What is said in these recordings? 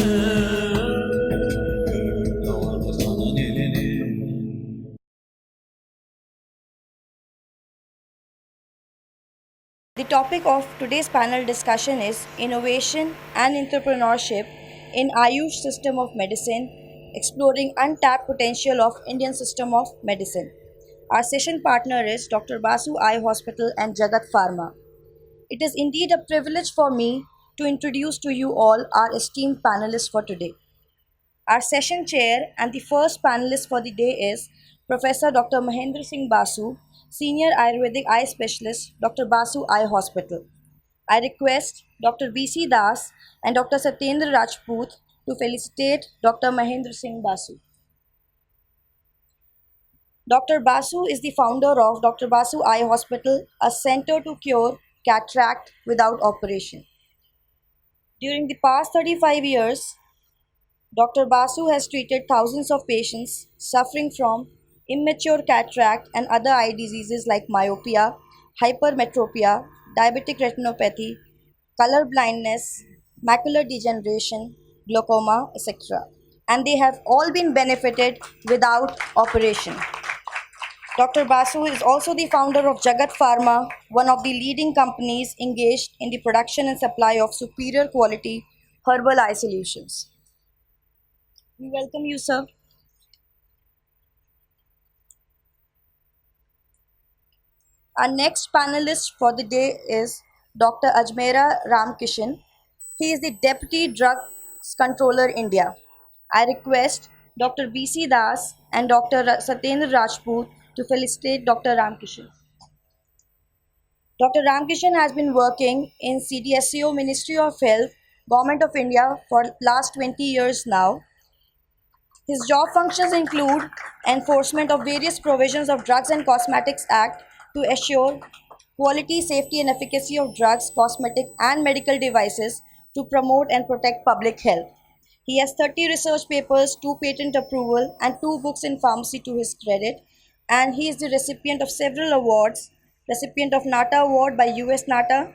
The topic of today's panel discussion is Innovation and Entrepreneurship in Ayush System of Medicine, exploring untapped potential of Indian system of medicine. Our session partner is Dr. Basu Eye Hospital and Jagat Pharma. It is indeed a privilege for me to introduce to you all our esteemed panelists for today. Our session chair and the first panelist for the day is Professor Dr. Mahendra Singh Basu, Senior Ayurvedic Eye Specialist, Dr. Basu Eye Hospital. I request Dr. B.C. Das and Dr. Satyendra Rajput to felicitate Dr. Mahendra Singh Basu. Dr. Basu is the founder of Dr. Basu Eye Hospital, a center to cure cataract without operation. During the past 35 years, Dr. Basu has treated thousands of patients suffering from immature cataract and other eye diseases like myopia, hypermetropia, diabetic retinopathy, color blindness, macular degeneration, glaucoma, etc. And they have all been benefited without operation. Dr. Basu is also the founder of Jagat Pharma, one of the leading companies engaged in the production and supply of superior quality herbal eye solutions. We welcome you, sir. Our next panelist for the day is Dr. Ajmera Ramkishan. He is the Deputy Drugs Controller India. I request Dr. B.C. Das and Dr. Satyendra Rajput to felicitate Dr. Ramkishan. Dr. Ramkishan has been working in CDSCO Ministry of Health, Government of India for last 20 years now. His job functions include enforcement of various provisions of Drugs and Cosmetics Act to assure quality, safety and efficacy of drugs, cosmetic and medical devices to promote and protect public health. He has 30 research papers, 2 patent approval and 2 books in pharmacy to his credit, and he is the recipient of several awards, recipient of NATA Award by US NATA,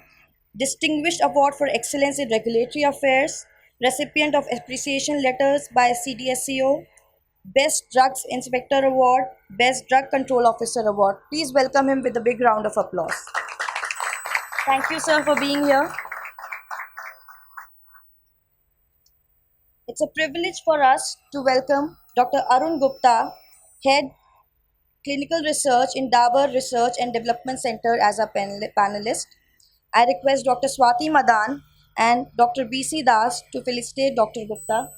Distinguished Award for Excellence in Regulatory Affairs, recipient of appreciation letters by CDSCO, Best Drugs Inspector Award, Best Drug Control Officer Award. Please welcome him with a big round of applause. Thank you, sir, for being here. It's a privilege for us to welcome Dr. Arun Gupta, Head Clinical Research in Dabur Research and Development Center as a panelist. I request Dr. Swati Madan and Dr. B.C. Das to felicitate Dr. Gupta.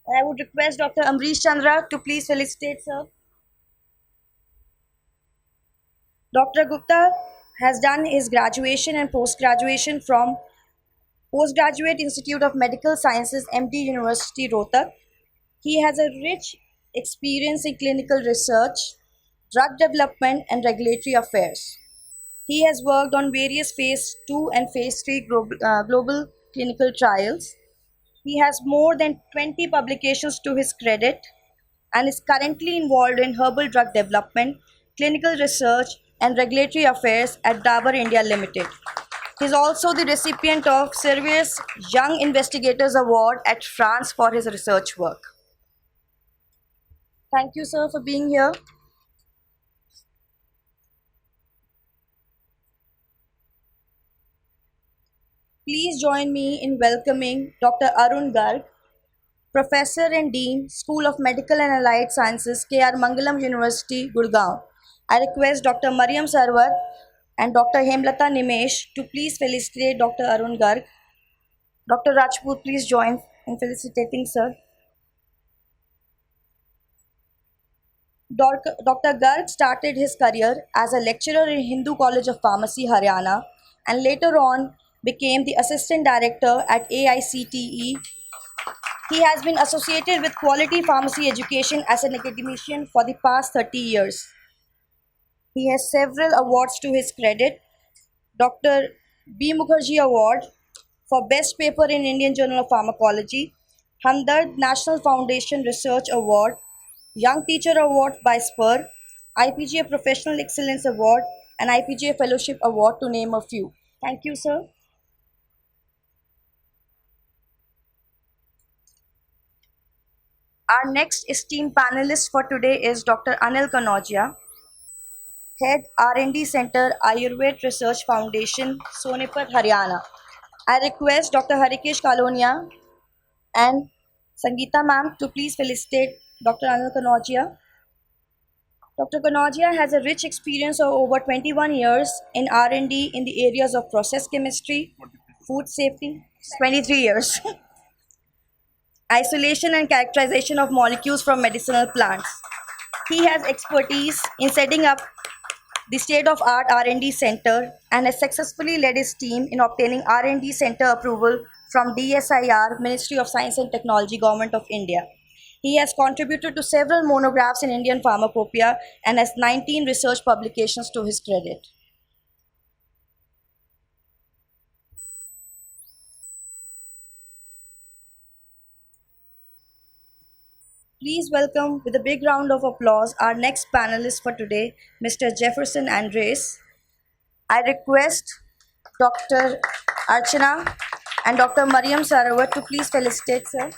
I would request Dr. Amrish Chandra to please felicitate, sir. Dr. Gupta has done his graduation and post-graduation from Postgraduate Institute of Medical Sciences, MD University, Rohtak. He has a rich experience in clinical research, drug development and regulatory affairs. He has worked on various phase 2 and phase 3 global clinical trials. He has more than 20 publications to his credit and is currently involved in herbal drug development, clinical research and regulatory affairs at Dabur India Limited. He is also the recipient of Servius Young Investigators Award at France for his research work. Thank you, sir, for being here. Please join me in welcoming Dr. Arun Garg, Professor and Dean, School of Medical and Allied Sciences, K.R. Mangalam University, Gurgaon. I request Dr. Mariam Sarwar and Dr. Hemlata Nimesh to please felicitate Dr. Arun Garg. Dr. Rajput, please join in felicitating, sir. Dr. Garg started his career as a lecturer in Hindu College of Pharmacy, Haryana, and later on became the Assistant Director at AICTE. He has been associated with quality pharmacy education as an academician for the past 30 years. He has several awards to his credit. Dr. B. Mukherjee Award for Best Paper in Indian Journal of Pharmacology, Hamdard National Foundation Research Award, Young Teacher Award by SPUR, IPGA Professional Excellence Award, and IPGA Fellowship Award, to name a few. Thank you, sir. Our next esteemed panelist for today is Dr. Anil Kanodia, Head R&D Center, Ayurved Research Foundation, Sonipat, Haryana. I request Dr. Harikesh Kalonia and Sangeeta ma'am to please felicitate Dr. Anil Kanodia. Dr. Kanodia has a rich experience of over 21 years in R&D in the areas of process chemistry, food safety, 23 years, isolation and characterization of molecules from medicinal plants. He has expertise in setting up the state-of-art R&D center and has successfully led his team in obtaining R&D center approval from DSIR, Ministry of Science and Technology, Government of India. He has contributed to several monographs in Indian pharmacopoeia and has 19 research publications to his credit. Please welcome with a big round of applause our next panelist for today, Mr. Jefferson Andres. I request Dr. Archana and Dr. Mariam Sarawat to please felicitate sir.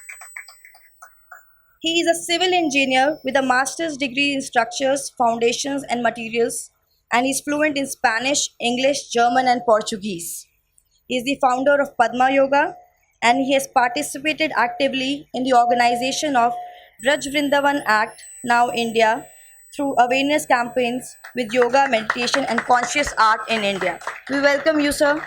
He is a civil engineer with a master's degree in structures, foundations, and materials, and is fluent in Spanish, English, German, and Portuguese. He is the founder of Padma Yoga, and he has participated actively in the organization of Braj Vrindavan Act, now India, through awareness campaigns with yoga, meditation, and conscious art in India. We welcome you, sir.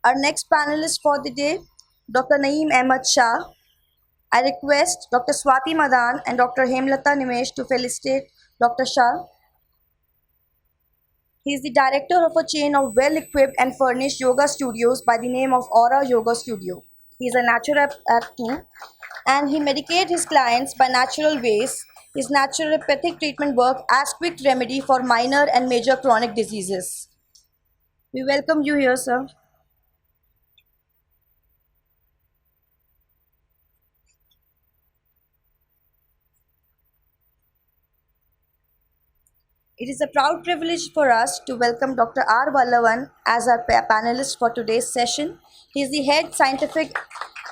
Our next panelist for the day, Dr. Naeem Ahmad Shah. I request Dr. Swati Madan and Dr. Hemlata Nimesh to felicitate Dr. Shah. He is the director of a chain of well-equipped and furnished yoga studios by the name of Aura Yoga Studio. He is a naturopath too, and he medicates his clients by natural ways. His naturopathic treatment work as quick remedy for minor and major chronic diseases. We welcome you here, sir. It is a proud privilege for us to welcome Dr. R. Vallavan as our panelist for today's session. He is the Head Scientific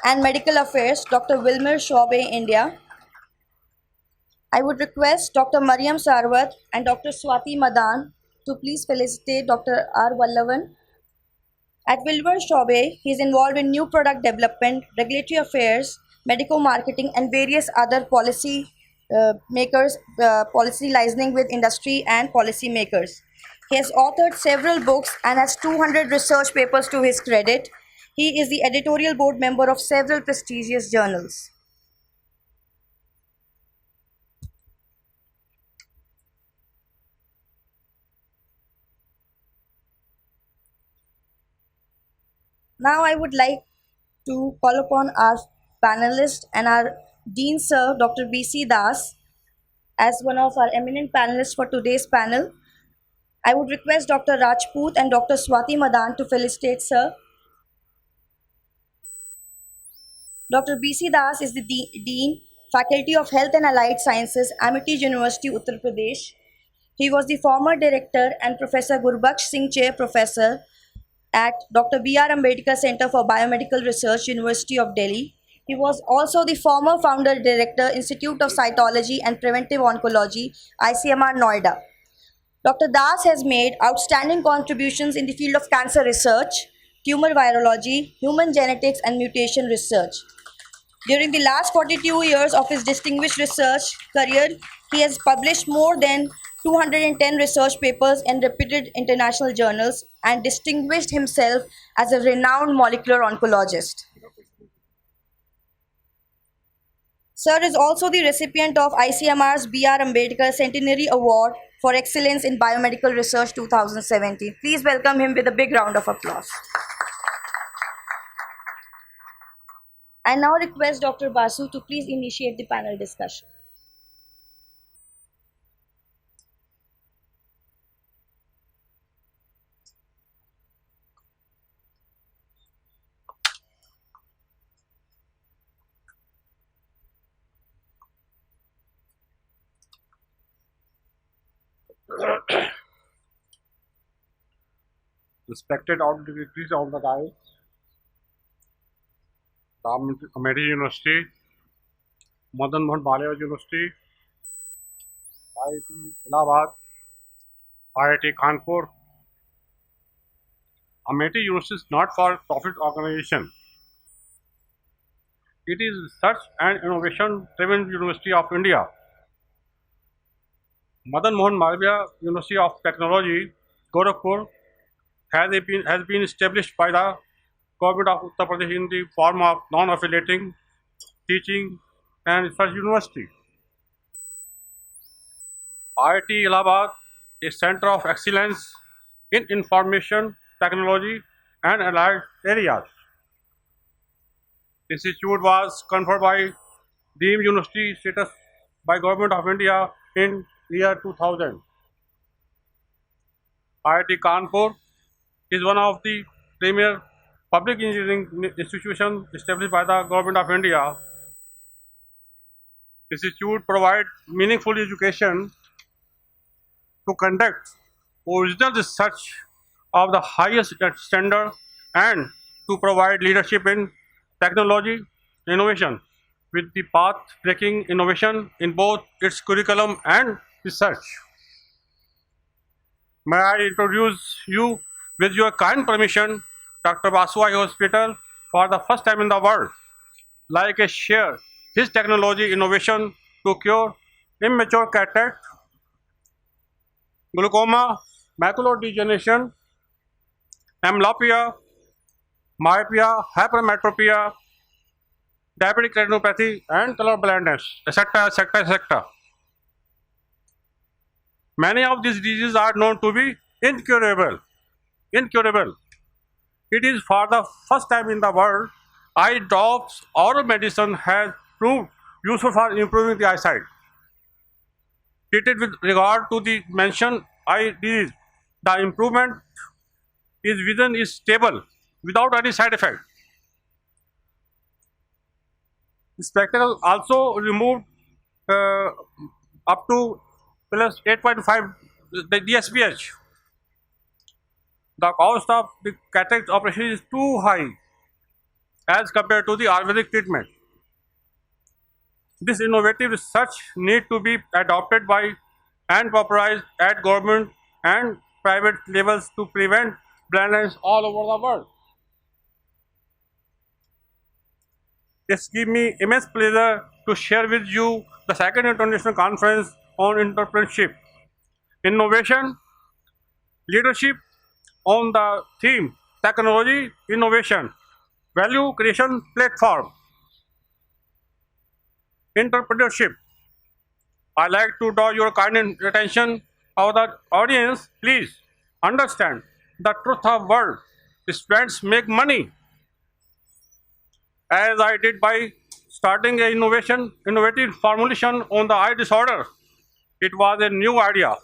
and Medical Affairs, Dr. Wilmer Shaube, India. I would request Dr. Mariam Sarwat and Dr. Swati Madan to please felicitate Dr. R. Vallavan. At Wilmer Shaube, he is involved in new product development, regulatory affairs, medical marketing, and various other policy liaising with industry and policy makers. He has authored several books and has 200 research papers to his credit. He is the editorial board member of several prestigious journals. Now I would like to call upon our panelist and our Dean Sir, Dr. B.C. Das, as one of our eminent panelists for today's panel. I would request Dr. Rajput and Dr. Swati Madan to felicitate Sir. Dr. B.C. Das is the Dean, Faculty of Health and Allied Sciences, Amity University, Uttar Pradesh. He was the former director and Professor Gurbaksh Singh Chair Professor at Dr. B.R. Ambedkar Center for Biomedical Research, University of Delhi. He was also the former founder director, Institute of Cytology and Preventive Oncology, ICMR, Noida. Dr. Das has made outstanding contributions in the field of cancer research, tumor virology, human genetics, and mutation research. During the last 42 years of his distinguished research career, he has published more than 210 research papers in reputed international journals and distinguished himself as a renowned molecular oncologist. Sir is also the recipient of ICMR's B.R. Ambedkar Centenary Award for Excellence in Biomedical Research 2017. Please welcome him with a big round of applause. I now request Dr. Basu to please initiate the panel discussion. respected dignitaries of the dais, Amity University, Madan Mohan Malviya University, IIT Allahabad, IIT Kanpur. Amity University is not for profit organization. It is research and innovation driven University of India. Madan Mohan Malviya University of Technology, Gorakhpur, has been established by the Government of Uttar Pradesh in the form of non-affiliating teaching and research university. IIT Allahabad, a center of excellence in information technology and allied areas. Institute was conferred by deemed university status by Government of India in year 2000. IIT Kanpur is one of the premier public engineering institutions established by the Government of India. Institute provides meaningful education to conduct original research of the highest standard and to provide leadership in technology innovation with the path-breaking innovation in both its curriculum and research. May I introduce you, with your kind permission, Dr. Basuai Hospital for the first time in the world, like a share his technology innovation to cure immature cataract, glaucoma, macular degeneration, amblyopia, myopia, hypermetropia, diabetic retinopathy, and color blindness, etc., etc., etc. Many of these diseases are known to be incurable. Incurable. It is for the first time in the world, eye drops oral medicine has proved useful for improving the eyesight. Treated with regard to the mentioned eye disease, the improvement is vision is stable without any side effect. The spectacle also removed up to plus 8.5 the DSPH. The cost of the cataract operation is too high as compared to the Ayurvedic treatment. This innovative research need to be adopted by and popularized at government and private levels to prevent blindness all over the world. It's gives me immense pleasure to share with you the second international conference on entrepreneurship, innovation, leadership on the theme technology, innovation, value creation platform, entrepreneurship. I like to draw your kind attention of the audience. Please understand the truth of world. Students make money, as I did by starting an innovative formulation on the eye disorder. It was a new idea,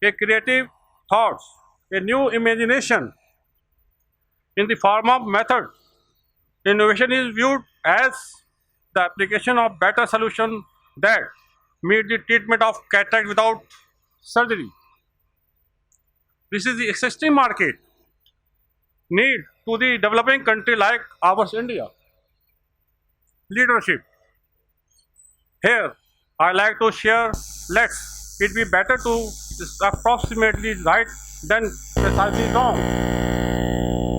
a creative thoughts, a new imagination in the form of method. Innovation is viewed as the application of better solution that meet the treatment of cataract without surgery. This is the existing market need to the developing country like ours, India. Leadership. Here, I like to share, let it be better to approximately right than precisely wrong.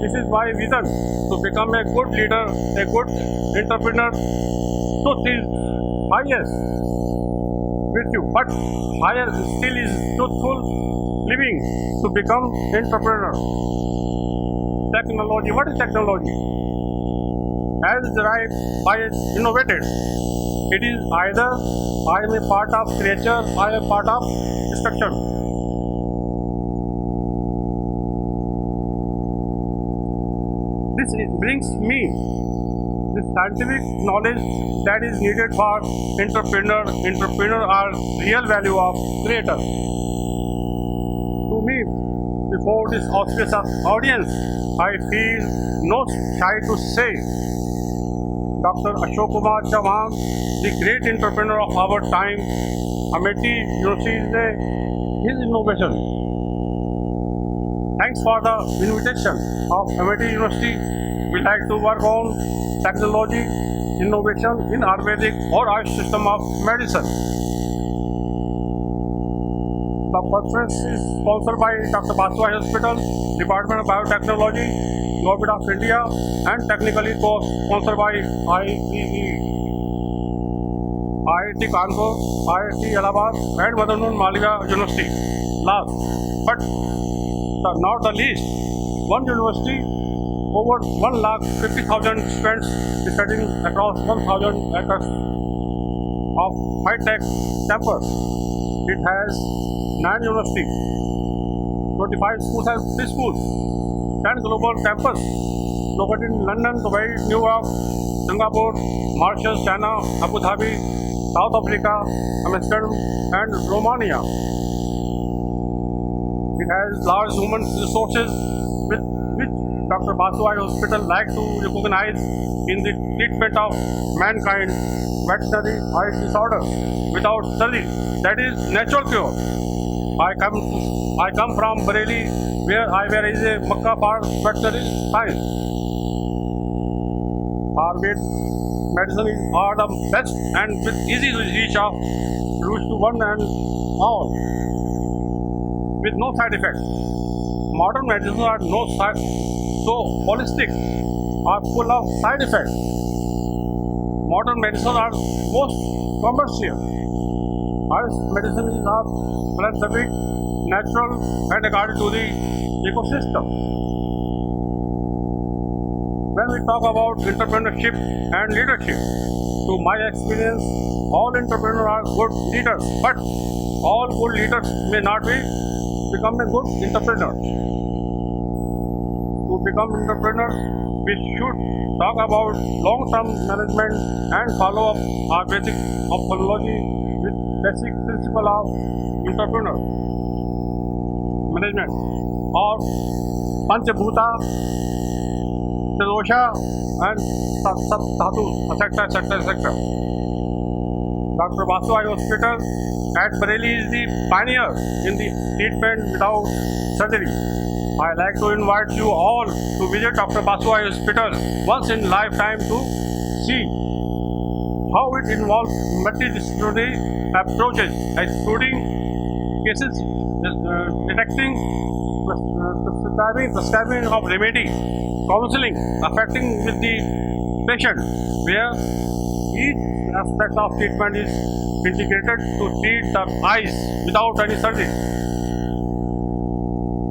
This is my vision to become a good leader, a good entrepreneur. Truth is highest virtue, but higher still is truthful living to become entrepreneur. Technology. What is technology? As derived by innovated. It is either I am a part of creature, I am a part of destruction. This brings me the scientific knowledge that is needed for entrepreneur. Entrepreneur are real value of creator. To me, before this auspicious audience, I feel no shy to say Dr. Ashok Kumar Chauhan, the great entrepreneur of our time, Amity University is his innovation. Thanks for the invitation of MIT University. We like to work on technology, innovation in Ayurvedic or Ayush system of medicine. The conference is sponsored by Dr. Baswai Hospital, Department of Biotechnology, Government of India, and technically co-sponsored by IIT Kanpur, IIT Allahabad, and Madanun Maliga University. Last, but not the least, one university, over 1,50,000 students studying across 1,000 acres of high-tech campus. It has 9 universities, 25 schools and 3 schools, 10 global campus located in London, Dubai, New York, Singapore, Mauritius, China, Abu Dhabi, South Africa, Amsterdam, and Romania. It has large human resources with which Dr. Baswai Hospital like to recognize in the treatment of mankind veterinary eye disorders without surgery. That is natural cure. I come from Bareilly, where there is a Makkah for veterinary science. Ayurvedic medicine are the best and with easy reach to one and all, with no side effects. Modern medicines are so holistic, are full of side effects. Modern medicines are most commercial. Ayurvedic medicine is philanthropic, natural, and according to the ecosystem. When we talk about entrepreneurship and leadership, to my experience, all entrepreneurs are good leaders, but all good leaders may not become a good entrepreneur. To become entrepreneurs, we should talk about long-term management and follow up Ayurvedic ophthalmology with basic principle of entrepreneur management or Panchabhuta, Dosha, and Dhatu, etc. Dr. Baswai Hospital at Bareilly is the pioneer in the treatment without surgery. I like to invite you all to visit Dr. Baswai Hospital once in lifetime to see how it involves multidisciplinary approaches, including cases detecting, prescribing of remedy, counseling, affecting with the patient, where each aspect of treatment is integrated to treat the eyes without any surgery.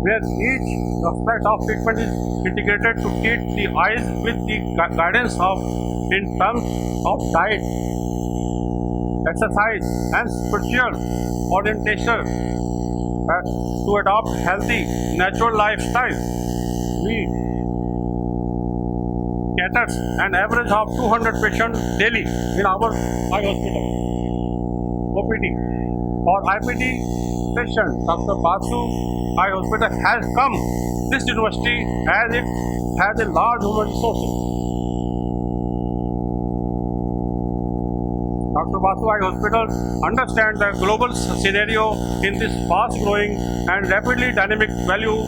Where each aspect of treatment is integrated to treat the eyes with the guidance in terms of diet, exercise, and spiritual orientation to adopt healthy, natural lifestyle. We cater an average of 200 patients daily in our eye hospital. OPD. For IPD patient, Dr. Basu Eye Hospital has come this university as it has a large human resources. Dr. Basu Eye Hospital understands the global scenario in this fast-growing and rapidly dynamic value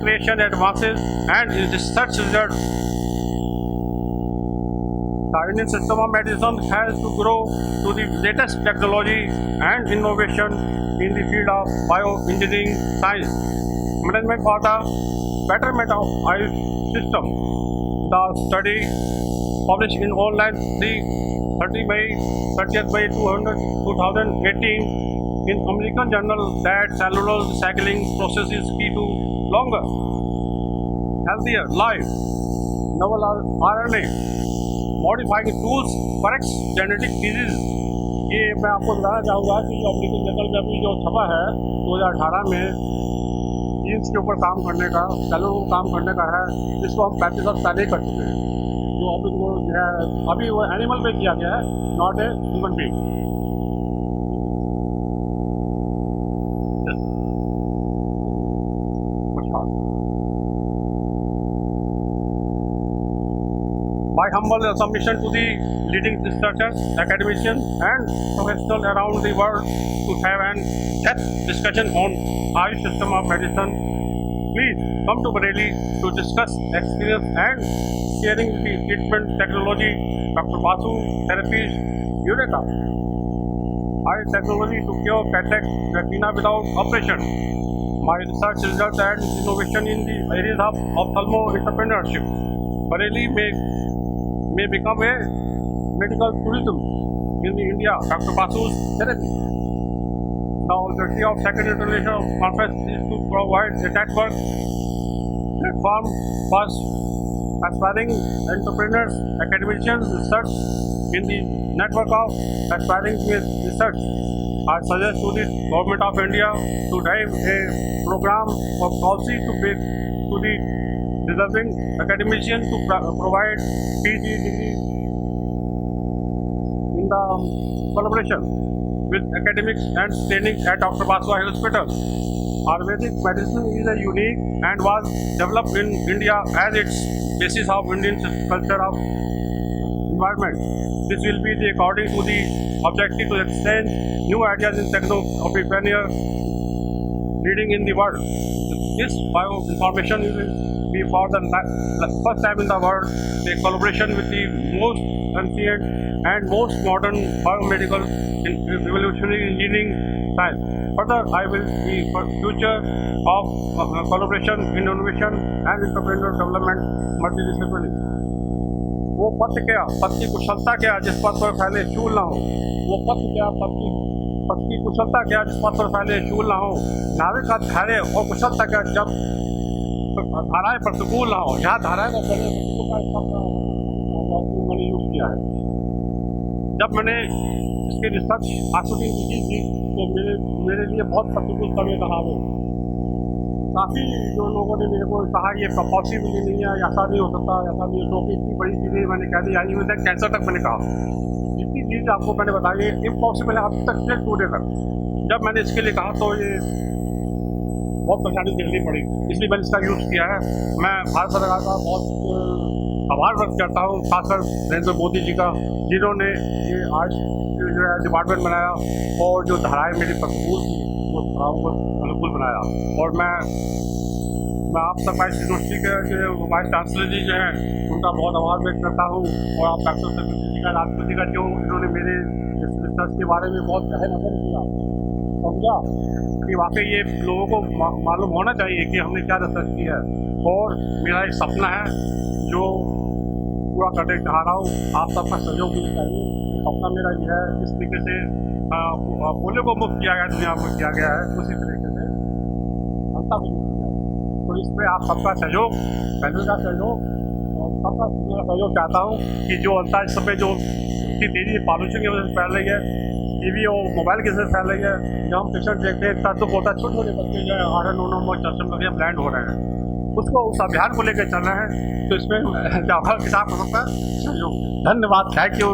creation advances and in research results. The Indian system of medicine has to grow to the latest technology and innovation in the field of bioengineering science. Management for the betterment of eye system. The study published in online 30th by 2018 in American journal that cellular recycling process is key to longer, healthier life. Novel RNA modifying tools correct genetic disease. ये मैं आपको बताना चाहूँगा कि जो American journal में अभी जो छपा है 2018 में जीन्स के ऊपर काम करने का, सेलुलर को काम करने का है, इसको हम 35 साल पहले ही कर चुके हैं। जो अभी वो है अभी वो एनिमल पे किया गया है, not a human being. My humble submission to the leading researchers, academicians, and professionals around the world to have an depth discussion on Ayush system of medicine please come to Bareilly to discuss experience and sharing the treatment technology. Dr. Basu Therapies Eureka. High technology to cure cataract retina without operation. My research results and innovation in the areas of ophthalmo entrepreneurship. Bareilly may become a medical tourism in India. Dr. Basu's therapy. The objective of second international conference is to provide a network platform for aspiring entrepreneurs, academicians, research in the network of aspiring research. I suggest to the Government of India to drive a program of policy to the deserving academicians to provide PG degree in the collaboration with academics and training at Dr. Basu Hospital. Ayurvedic medicine is a unique and was developed in India as its basis of Indian culture of environment. This will be according to the objective to exchange new ideas in techno-opinion leading in the world. This bioinformation will be for the first time in the world a collaboration with the most ancient and most modern biomedical revolutionary engineering science. Further, I will be for future of collaboration, innovation and entrepreneurial development multidisciplinary. वो पथ क्या, पथ की कुशलता क्या जिस पथ पर पहले शूल ना हो, वो पथ क्या, पथ की कुशलता क्या जिस पथ पर पहले शूल ना हो, नाविक का धैर्य और कुशलता क्या जब धाराएं प्रतिकूल ना हो, यहाँ धाराएं का मैंने यूज किया है। जब मैंने इसकी रिसर्च आशुदी की थी तो मेरे लिए बहुत प्रतिकूल समय रहा वो। काफ़ी जो लोगों ने मेरे को कहा ये पॉसिबल ही नहीं है, ऐसा नहीं हो सकता, ऐसा नहीं हो, इतनी बड़ी चीज़ें मैंने कह दी आयुर्वेद कैंसर तक मैंने कहा, जितनी चीज़ आपको मैंने बताई इम्पॉसिबल है अब तक से टूटे तक। जब मैंने इसके लिए कहा तो ये बहुत परेशानी झेलनी पड़ी, इसलिए मैंने इसका यूज़ किया है। मैं भारत सरकार का बहुत आभार व्यक्त करता हूँ, खासकर नरेंद्र मोदी जी का, जिन्होंने ये आज जो है डिपार्टमेंट बनाया और जो धाराएँ मेरी प्रतिकूल थी वो धाराओं को अनुकूल बनाया। और मैं आप सरकारी यूनिवर्सिटी के जो वाइस चांसलर जी जो हैं उनका बहुत आभार व्यक्त करता हूँ, और आप डॉक्टर सत्यजीत जी का, राष्ट्रपति का, जो इन्होंने मेरे इस रिसर्च के बारे में बहुत गहन अध्ययन किया, समझा कि वाकई ये लोगों को मालूम होना चाहिए कि हमने क्या रिसर्च की है। और मेरा एक सपना है जो पूरा करने चाह रहा हूँ, आप सबका सहयोग मुझे चाहिए। सपना मेरा ये है जिस तरीके से पोलियो को मुक्त किया गया दुनिया में किया गया है, उसी तरीके से जनता को मुक्त किया। तो इसमें आप सबका सहयोग, पैनल का सहयोग और सबका सहयोग चाहता हूँ कि जो अंतरिक्ष समय जो इतनी तेज़ी से पॉल्यूशन की वजह से फैल रही है, टीवी और मोबाइल की वजह से फैल रही है, जब हम पेशेंट देखते हैं इतना दुख होता है, छोटे छोटे बच्चे जो है 8-9 में चर्चन करके ब्लाइंड हो रहे हैं, उसको उस अभियान को लेकर चल रहे हैं। तो इसमें आपका किताब हो सकता है सहयोग। धन्यवाद, thank you.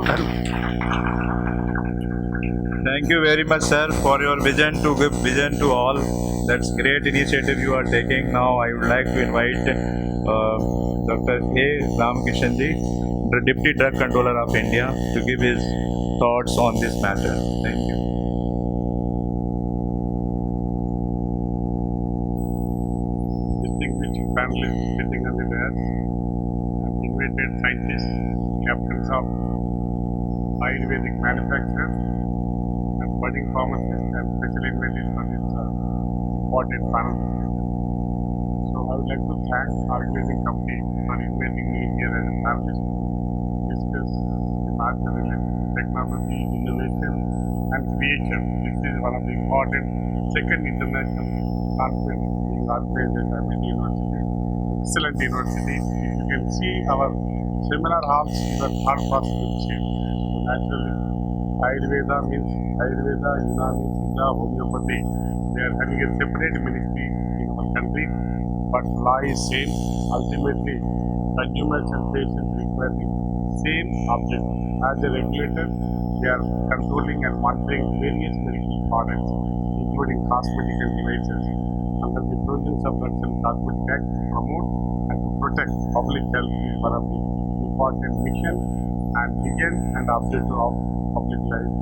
Thank you very much, sir, for your vision to give vision to all. That's great initiative you are taking. Now I would like to invite Dr. A. Ramkishan ji, the Deputy Drug Controller of India, to give his thoughts on this matter. Thank you. Distinguished panelists sitting on the dais, invited scientists, captains of Ayurvedic manufacturers, and budding pharmacists, and special invited for this important panel. So I would like to thank Ayurvedic company for inviting me here as a panelist to discuss the matter related to technology, innovation, and creation. This is one of the important second international conference being organized at MIT University, excellent university. If you can see our seminar halls, is a third class shape. Naturally, Ayurveda means Ayurveda, Unani, Siddha, Homeopathy. They are having a separate ministry in our country, but law is same. Ultimately, consumers and patients require the same object. As a regulator, they are controlling and monitoring various medical products, including cosmetic and devices, under the provisions of Drugs and Cosmetic Act to promote and to protect public health is one of the important mission and vision and objective of public life,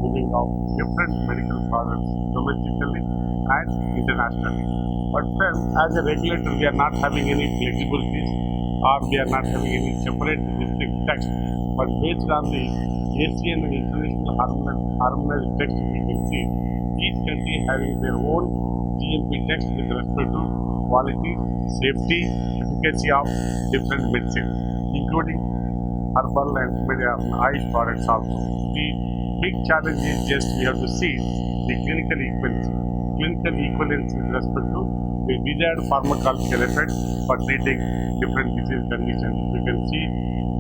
moving of different medical products domestically and internationally. But then, as a regulator, we are not having any flexibilities or we are not having any separate district text. But based on the Asian and international harmonized text, we can see each country having their own GMP text with respect to quality, safety, efficacy of different medicines, including herbal and eye products also. The big challenge is just we have to see the clinical equivalence. Clinical equivalence with respect to the desired pharmacological effect for treating different disease conditions. We can see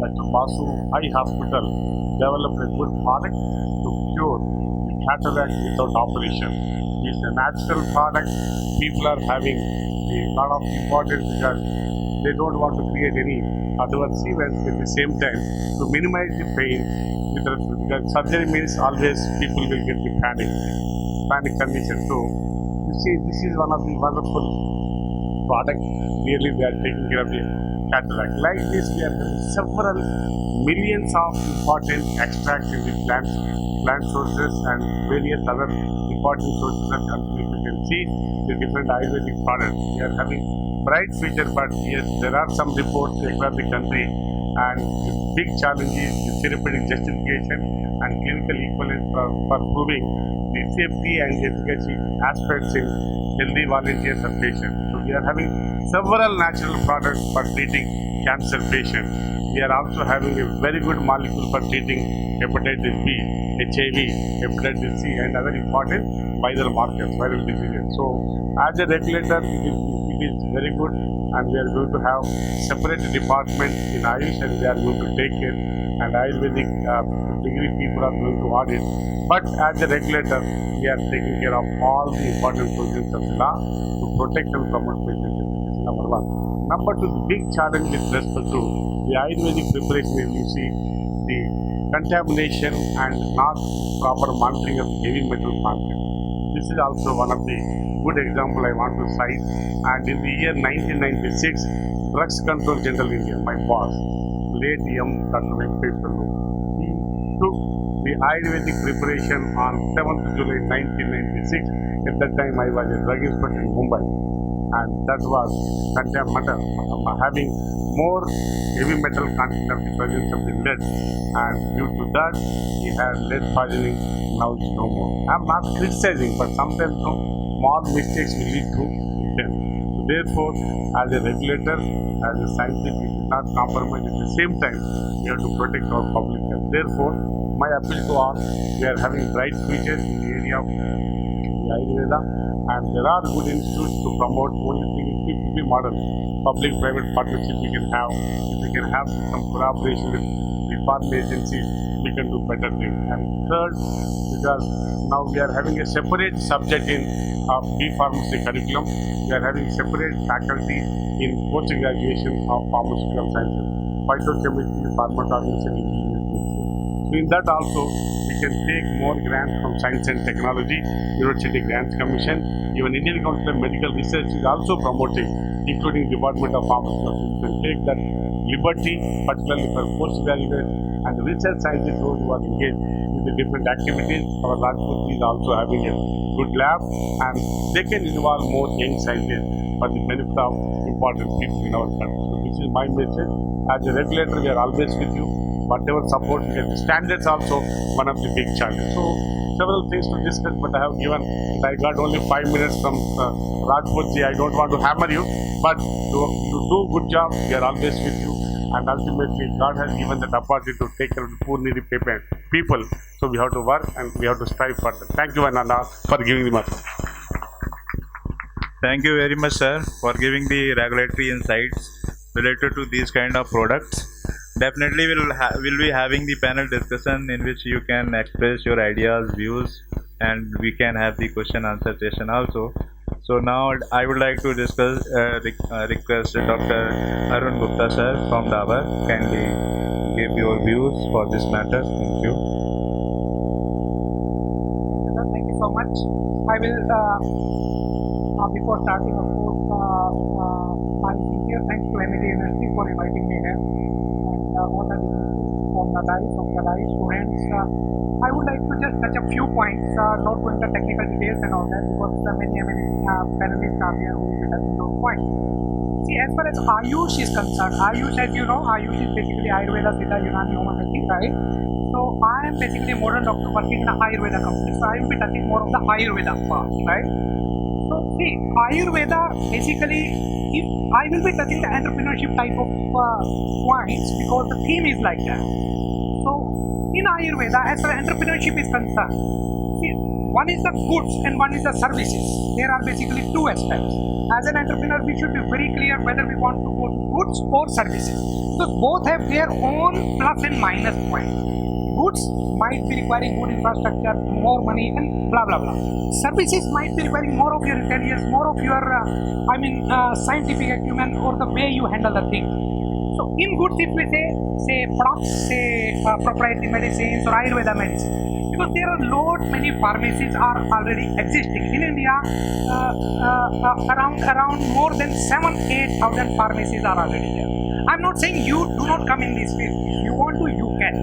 that Basu Eye Hospital developed a good product to cure the cataract without operation. It's a natural product. People are having a lot of importance because they don't want to create any adverse events at the same time to minimize the pain with respect because surgery means always people will get the panic condition. So you see this is one of the wonderful product. Really they are taking care of the cataract. Like this we are having several millions of important extracts in the plant sources and various other important sources and countries. You can see the different Ayurvedic products. We are having bright future, but yes, there are some reports across the country and the big challenge is the therapeutic justification and clinical equivalence for proving the safety and efficacy aspects in healthy volunteers and patients. So we are having several natural products for treating cancer patients. We are also having a very good molecule for treating hepatitis B, HIV, hepatitis C and other important viral markers, viral diseases. So as a regulator, it is very good and we are going to have separate department in Ayush and they are going to take care and Ayurvedic degree people are going to audit. But as a regulator, we are taking care of all the important provisions of the law to protect and promote patient safety. This is number one. Number two, the big challenge with respect to the Ayurvedic preparation is you see the contamination and not proper monitoring of heavy metal content. This is also one of the good example I want to cite. And in the year 1996, Drugs Control General India, my boss, late M. Dr. Venkateshwar, he took the Ayurvedic preparation on 7th July 1996. At that time, I was a drug inspector in Mumbai. And that was having more heavy metal content of the presence of the lead, and due to that he had lead poisoning. Now it's no more. I'm not criticizing, but sometimes small mistakes will lead to death. So therefore, as a regulator, as a scientist, we should not compromise. At the same time, we have to protect our public health. Therefore, my appeal to all, we are having bright futures in the area of Ayurveda, and there are good institutes to promote. Only thing is it will be modern. Public-private partnership we can have. If we can have some collaboration with the foreign agencies, we can do better things. And third, because now we are having a separate subject in B-Pharmacy curriculum, we are having separate faculty in post-graduation of pharmaceutical sciences, phytochemistry, pharmacology, and engineering. So in that also, we can take more grants from Science and Technology, University Grants Commission. Even Indian Council of Medical Research is also promoting, including Department of Pharmaceutical. You can take that liberty, particularly for postgraduate and research scientists those who are engaged in the different activities. Our Rajput is also having a good lab and they can involve more young scientists for the benefit of important people in our country. So this is my message. As a regulator, we are always with you. Whatever support we get, the standards also one of the big challenges. So several things to discuss, but I have given, I got only 5 minutes from Rajputji. I don't want to hammer you, but to do good job, we are always with you. And ultimately, God has given that opportunity to take care of the poor needy people. So we have to work and we have to strive for that. Thank you, Ananda, for giving me much. Thank you very much, sir, for giving the regulatory insights related to these kind of products. Definitely, we'll be having the panel discussion in which you can express your ideas, views, and we can have the question answer session also. So now I would like to request Dr. Arun Gupta sir from Dabur. Kindly give your views for this matter. Thank you. Thank you so much. I will, before starting, of course, my sincere thanks to MIT University for inviting me here. And all the from the lives students. I would like to just touch a few points, not going to technical details and all that, because many panelists are there who will be touching those points. See, as far as Ayush is concerned, Ayush, as you know, Ayush is basically Ayurveda, Siddha, Unani, homeopathy, right? So I am basically a modern doctor working in an Ayurveda company. So I will be touching more of the Ayurveda part, right? So see, Ayurveda basically, if I will be touching the entrepreneurship type of points, because the theme is like that. So in Ayurveda, as far as entrepreneurship is concerned, see, one is the goods and one is the services. There are basically two aspects. As an entrepreneur, we should be very clear whether we want to go to goods or services. So both have their own plus and minus points. Goods might be requiring good infrastructure, more money, and blah blah blah. Services might be requiring more of your intelligence, more of your, scientific acumen, or the way you handle the thing. So in goods, if we say products, say proprietary medicines or Ayurveda medicine, because there are many pharmacies are already existing in India. Around more than 7,000-8,000 pharmacies are already there. I'm not saying you do not come in this field. If you want to, you can.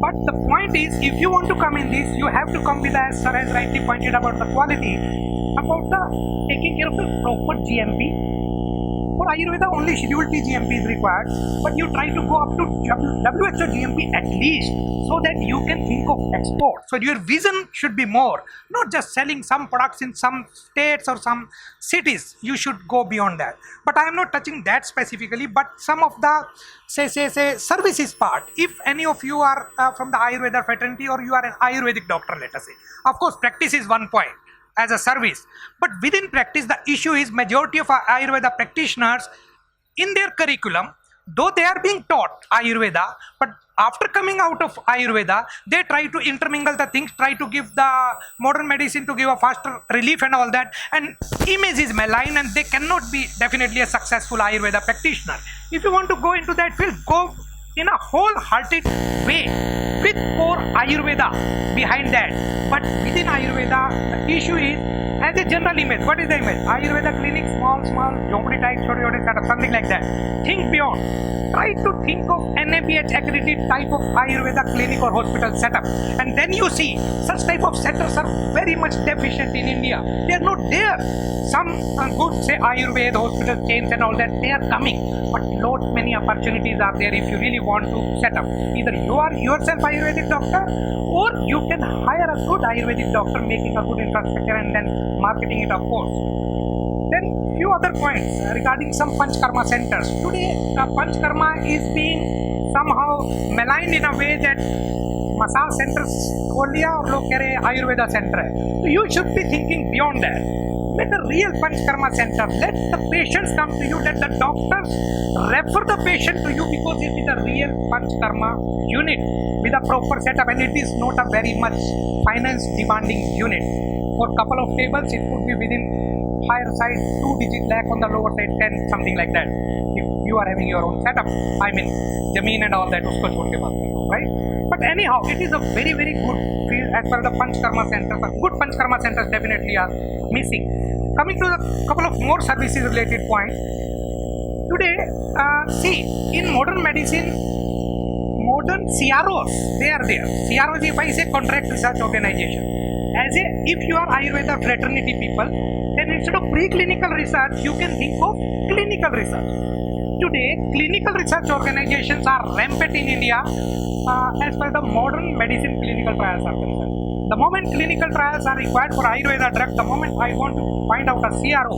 But the point is, if you want to come in this, you have to come with, as Sir has rightly pointed about the quality, about the taking care of the proper GMP. For Ayurveda, only Schedule T GMP is required, but you try to go up to WHO GMP at least, so that you can think of export. So your vision should be more, not just selling some products in some states or some cities. You should go beyond that. But I am not touching that specifically, but some of the say services part. If any of you are from the Ayurveda fraternity, or you are an Ayurvedic doctor, let us say, of course practice is one point as a service, but within practice the issue is majority of our Ayurveda practitioners in their curriculum, though they are being taught Ayurveda, but after coming out of Ayurveda, they try to intermingle the things, try to give the modern medicine to give a faster relief and all that, and image is malign, and they cannot be definitely a successful Ayurveda practitioner. If you want to go into that field, go in a wholehearted way with core Ayurveda behind that. But within Ayurveda, the issue is, as a general image, what is the image? Ayurveda clinic, small, jhopdi type, छोटे setup, something like that. Think beyond. Try to think of NABH accredited type of Ayurveda clinic or hospital setup, and then you see such type of centers are very much deficient in India. They are not there. Some good, say Ayurveda hospital chains and all that, they are coming, but many opportunities are there if you really want to set up. Either you are yourself Ayurvedic doctor, or you can hire a good Ayurvedic doctor making a good infrastructure and then marketing it, of course. Then few other points regarding some Panchkarma centers. Today Panchkarma is being somehow maligned in a way that massage centers खोल लिया और लोग कह रहे हैं Ayurveda center है. So you should be thinking beyond that. Let the real Panchkarma center, let the patients come to you, let the doctors refer the patient to you, because it is a real Panchkarma unit with a proper setup, and it is not a very much finance demanding unit. For a couple of tables, it could be within higher side 2-digit lakh, on the lower side 10, something like that. If you are having your own setup, I mean, Jameen and all that, usko chhod ke baat karo, right? But anyhow, it is a very good field as per the Panchkarma centers. Good Panchkarma centers definitely are missing. Coming to a couple of more services related points. Today, see, in modern medicine, modern CROs, they are there. CROs, if I say contract research organization, if you are Ayurveda fraternity people, then instead of preclinical research, you can think of clinical research. Today, clinical research organizations are rampant in India as per the modern medicine clinical trials are concerned. The moment clinical trials are required for Ayurveda drug, the moment I want to find out a CRO,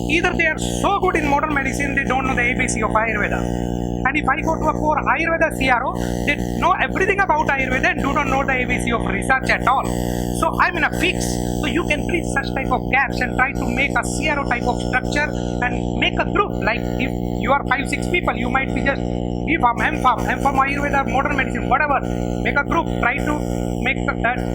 either they are so good in modern medicine, they don't know the ABC of Ayurveda. And if I go to a core Ayurveda CRO, they know everything about Ayurveda and do not know the ABC of research at all. So I'm in a fix. So you can bridge such type of gaps and try to make a CRO type of structure and make a group. Like if you are 5-6 people, you might be just B.Pharm, M.Pharm, Ayurveda, modern medicine, whatever. Make a group. Try to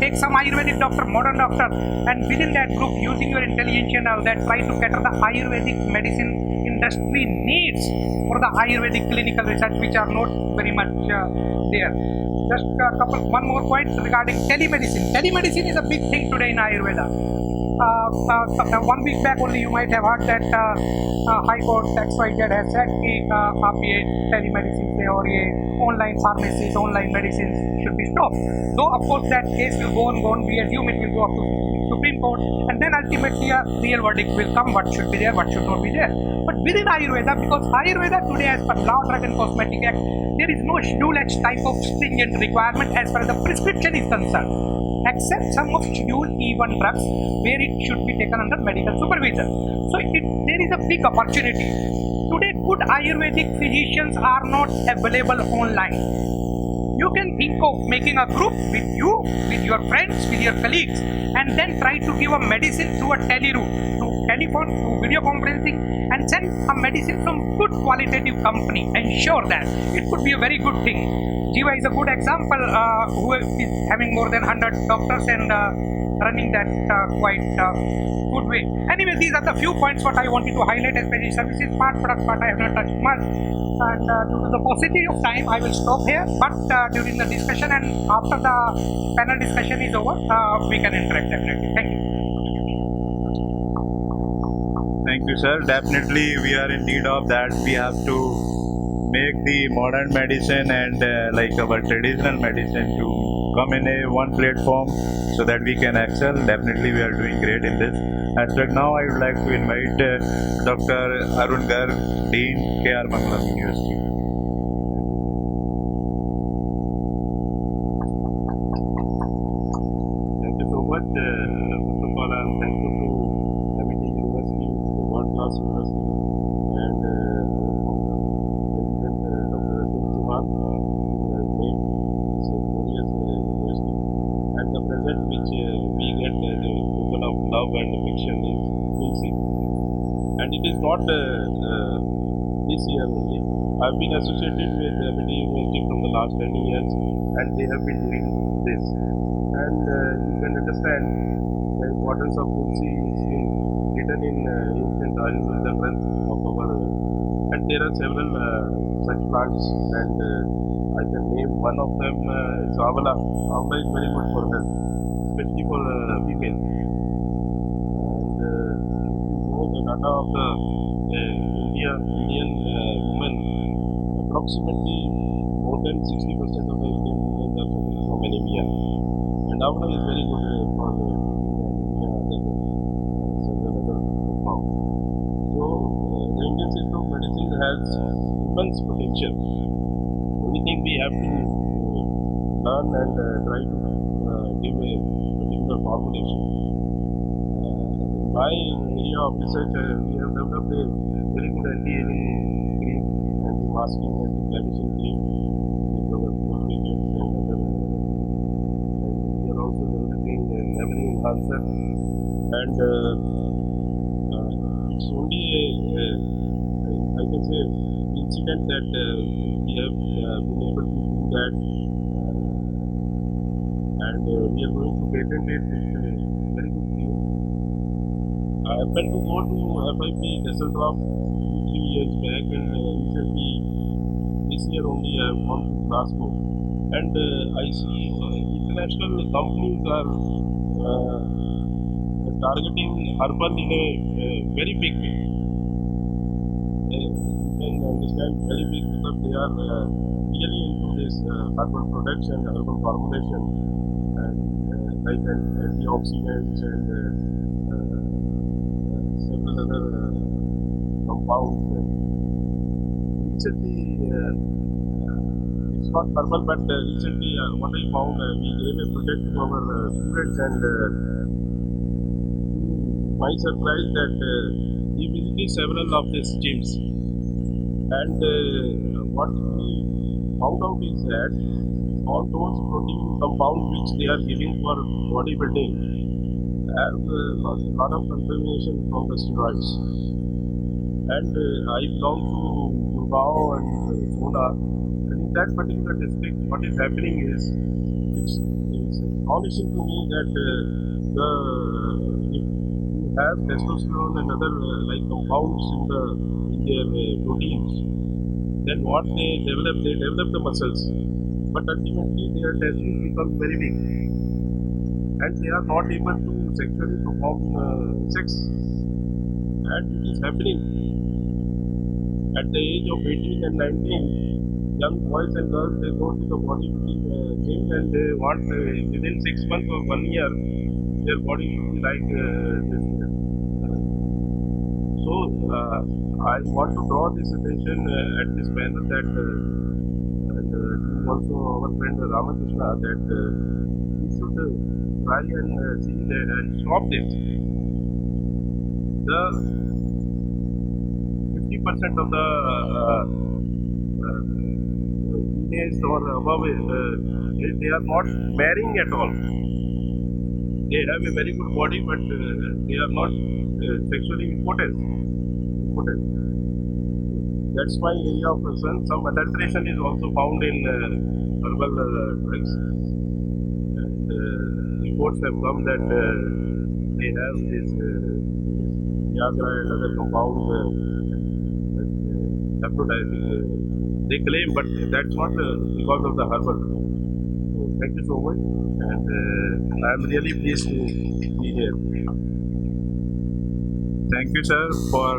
take some Ayurvedic doctor, modern doctor, and within that group, using your intelligence and all that, try to cater the Ayurvedic medicine industry needs for the Ayurvedic clinical research, which are not very much there. Just one more point regarding telemedicine. Telemedicine is a big thing today in Ayurveda. 1 week back only you might have heard that High Court XYZ has said कि आप ये telemedicine से और ये online pharmacies, online medicines should be stopped. Though of course that case will go on, we assume it will go up to Supreme Court, and then ultimately a real verdict will come, what should be there, what should not be there. But within Ayurveda, because Ayurveda today as per Law, Drug and Cosmetic Act, there is no Schedule H type of stringent requirement as far as the prescription is concerned, except some of Schedule E1 drugs where it should be taken under medical supervision. So there is a big opportunity. Today good Ayurvedic physicians are not available online. You can think of making a group with you, with your friends, with your colleagues, and then try to give a medicine through a tele route, through telephone, through video conferencing, and send a medicine from good qualitative company. Ensure that it could be a very good thing. Jiva is a good example, who is having more than 100 doctors and running that quite good way. Anyway, these are the few points what I wanted to highlight, especially services part, product part I have not touched much. And due to the paucity of time, I will stop here. But during the discussion and after the panel discussion is over, we can interact definitely. Thank you. Thank you, sir. Definitely, we are in need of that. We have to make the modern medicine and like our traditional medicine to come in a one platform so that we can excel. Definitely, we are doing great in this aspect. Now, I would like to invite Dr. Arun Garg, Dean, K.R. Mangalam University. Thank you so much. First of all, I am thankful to MIT University, world class university, and President Dr. Chauhan, who has made this a glorious university. And the present which we get the token of love and affection is Tulsi. And it is not this year only. I have been associated with MIT University from the last 10 years, and they have been doing this. And you can understand the importance of Tulsi is written in ancient Ayurveda Granth of our and there are several such plants, and I can name one of them is Avala. Avala is very good for health, especially for female. And you know the data of the Indian women, approximately more than 60% of the Indian women are suffering from anemia. And Avala is very good for several other compounds. So the Indian system of medicine has immense potential. Only thing we have to learn and try to give a particular formulation. In my area of research, we have developed a very good anti-aging cream, anti-masking, anti-inflammation cream with our agents and other. And we are also developing a memory enhancer, and it's only I can say incident that we have been able to do that, and we are going to patent it. It's a very good thing. I happened to go to FIP Düsseldorf 2-3 years back, and recently this year only I have gone to Glasgow, and I see international companies are targeting herbal in a very big way. You can understand very big because they are really into this herbal products and herbal formulation, and like antioxidants and several other compounds. Recently, it's not herbal, but recently what I found, we gave a project to our students, and my surprise that he visited several of these gyms, and what we found out is that all those protein compounds which they are giving for bodybuilding have a lot of contamination from the steroids. And I belong to Gurgaon and Sola, and in that particular district, what is happening is it's astonishing to me that if you have testosterone and other like compounds in their proteins, then what they develop the muscles. but ultimately their testes become very big and they are not able to sexually perform sex. And it is happening at the age of 18 and 19. Young boys and girls, they go to the bodybuilding gym and they want within 6 months or 1 year their body should be like this. So I want to draw this attention at this panel that and also our friend Ramakrishna that we should try and see that and stop this. The 50% of the teenage or above, they are not marrying at all. They have a very good body, but they are not sexually impotent. That's why area of concern. Some adulteration is also found in herbal drugs. And reports have come that they have this Viagra and other compounds aphrodisiac. They claim, but that's not because of the herbal. So thank you so much, and I am really pleased to be here. Thank you, sir, for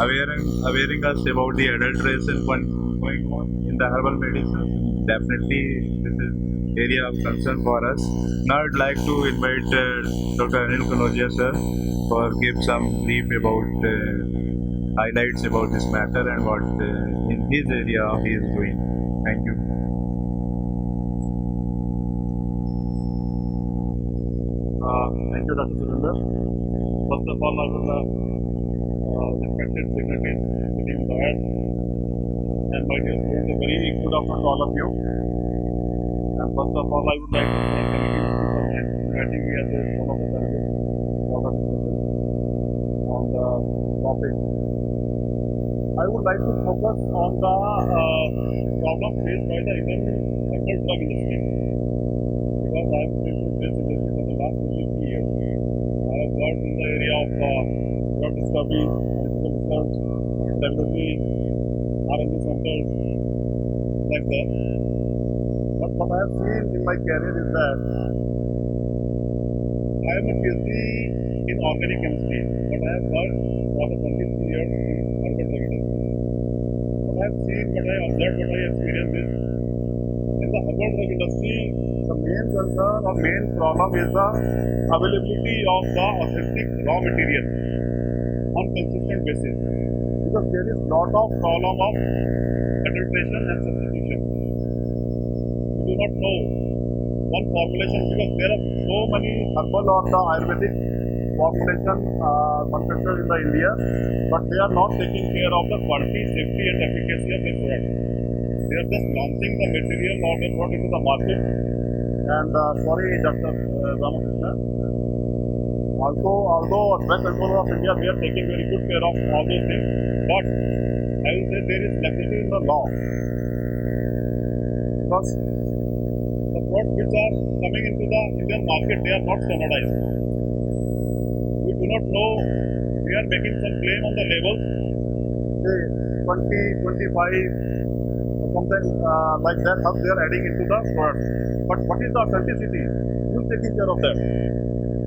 awareing us about the adulteration going on in the herbal medicine. Definitely, this is area of concern for us. Now, I'd like to invite Dr. Anil Kanodia, sir, for give some brief about highlights about this matter and what in his area he is doing. Thank you. Thank you, Dr. Surinder. First of all, I will respected secretary sitting there and my dear students, a very good afternoon to all of you. And first of all, I would like to thank you for inviting me as one of the panelists for the discussion on the topic. I would like to focus on the problem faced by the Indian herbal drug industry because I have been in this industry for the last 23 years. I have worked in the area of drug discovery, medical research, laboratory, R&D centers, like that. But what I have seen in my career is that I am a PhD in organic chemistry, but I have worked for the 23 years in herbal drug industry. What I have seen, what I observed, what I experienced is in the herbal drug industry, the main concern or main problem is the availability of the authentic raw material on consistent basis. Because there is lot of problem of adulteration and substitution. We do not know one formulation because there are so many herbal or the Ayurvedic formulation manufactured in the India, but they are not taking care of the quality, safety and efficacy of the product. They are just launching the material or the product into the market. And sorry, Dr. Ramakrishna. Although Drug Controller of India, they are taking very good care of all those things, but I will say there is laxity in the law because the products which are coming into the Indian market, they are not standardized. We do not know. We are making some claim on the labels, say 20, 25. Something like that, how they are adding into the product. But what is the authenticity? Who is taking care of that?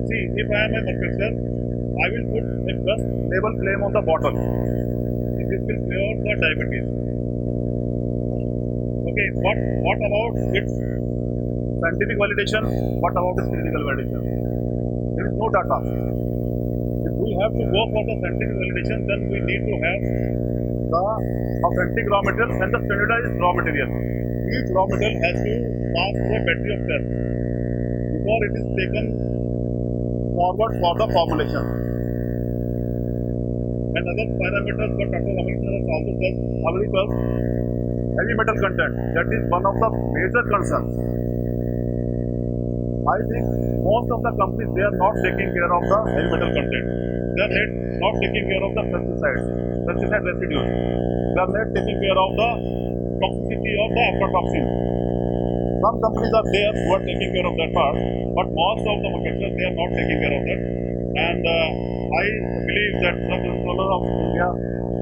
See, if I am a manufacturer, I will put a first label claim on the bottle. This will cure the diabetes. Okay, what about its scientific validation? What about its clinical validation? There is no data. If we have to go for the scientific validation, then we need to have the authentic raw material and the standardized raw material. Each raw material has to pass through a battery of tests before it is taken forward for the formulation. And other parameters what Dr. Ramakrishna has also said, heavy metal content. That is one of the major concerns. I think most of the companies, they are not taking care of the heavy metal content. They are not taking care of the pesticide residues. They are not taking care of the toxicity of the aflatoxin. Some companies are there who are taking care of that part, but most of the manufacturers, they are not taking care of that. And I believe that the Controller of India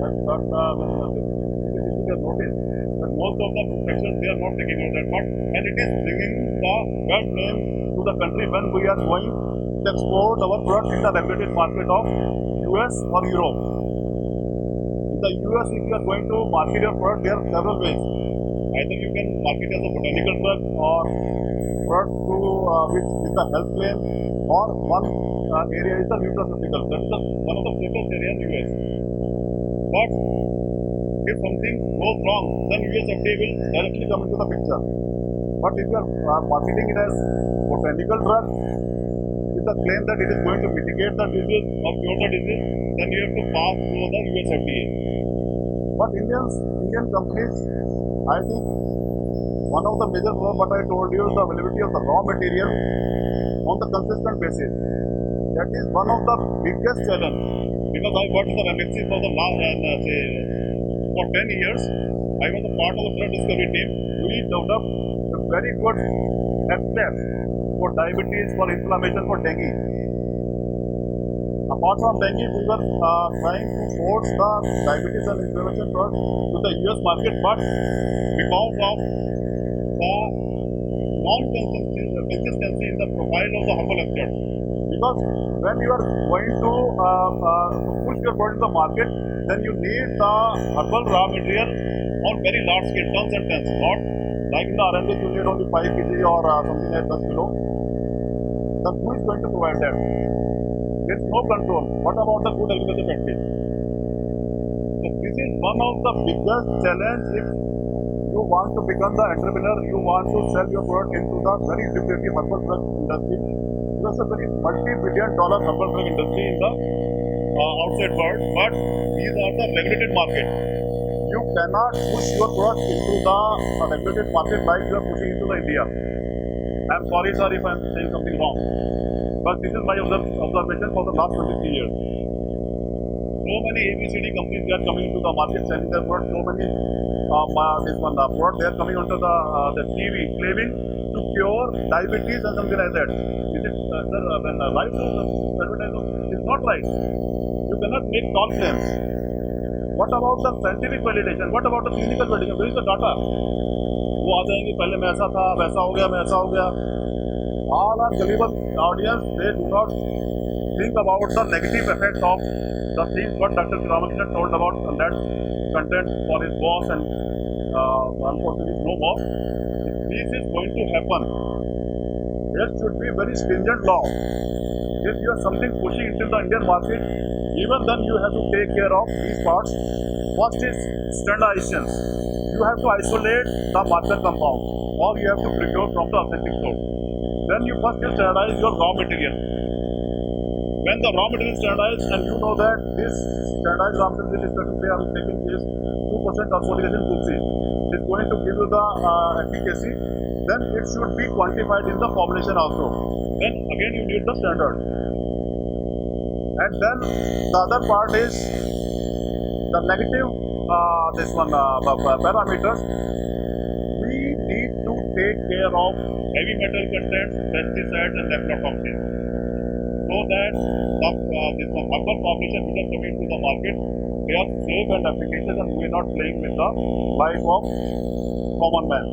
has got the notice that most of the sections they are not taking out that part, and it is bringing the bad name to the country when we are going to export our product in the regulated market of US or Europe. In the US, if you are going to market your product, there are several ways. Either you can market as a botanical drug or product to with a health claim, or one area is the nutraceutical. That is one of the focus area in US. But if something goes wrong, then US FDA will directly come into the picture. But if you are marketing it as botanical drug with the claim that it is going to mitigate the disease or cure the disease, then you have to pass through the US FDA. But Indian companies, I think one of the major problems what I told you is the availability of the raw material on the consistent basis. That is one of the biggest challenge, because I worked in the MNC for the last for 10 years. I was a part of the drug discovery team. We developed a very good test for diabetes, for inflammation, for dengue. Apart from dengue, we were trying to force the diabetes and inflammation drugs to the US market, but because of the non-consistency in the profile of the herbal extract. Because when you are going to push your product to the market, then you need the herbal raw material on very large scale, tons and tons, not like in the R&D you need only 5 kg or something like 10 kilo. Then who is going to provide that? There is no control. What about the good agriculture practice? So this is one of the biggest challenge if you want to become the entrepreneur, you want to sell your product into the very lucrative herbal drug industry. Because a very multi-billion-dollar herbal drug industry in the outside world, but these are the regulated market. You cannot push your product into the regulated market like you are pushing into the India. I am sorry sir if I am saying something wrong, but this is my observation for the last 23 years. So many ABCD companies they are coming into the market selling their product. So many product they are coming onto the TV claiming to cure diabetes and something like that. Is it when right to advertise? It's not right. You cannot make tall claims. What about the scientific validation? What about the clinical validation? Where is the data? वो आ जाएंगे पहले मैं ऐसा था वैसा हो गया मैं ऐसा हो गया. All our gullible audience they do not think about the negative effects of the things what Dr. Ramakrishnan told about that content for his boss and unfortunately no boss. If this is going to happen, there should be very stringent law. If you have something pushing into the Indian market, even then you have to take care of these parts. First is standardization. You have to isolate the marker compound or you have to procure from the authentic source. Then you first standardize your raw material. When the raw material is standardized and you know that this standardized raw material is going to say I am taking this 2% phosphoric acid tulsi is going to give you the efficacy, then it should be quantified in the formulation also. Then again you need the standard. And then the other part is the negative parameters. We need to take care of heavy metal content, pesticides and aflatoxins, so that the herbal formulation which are coming to the market, they are safe and efficacious and we are not playing with the life of common man.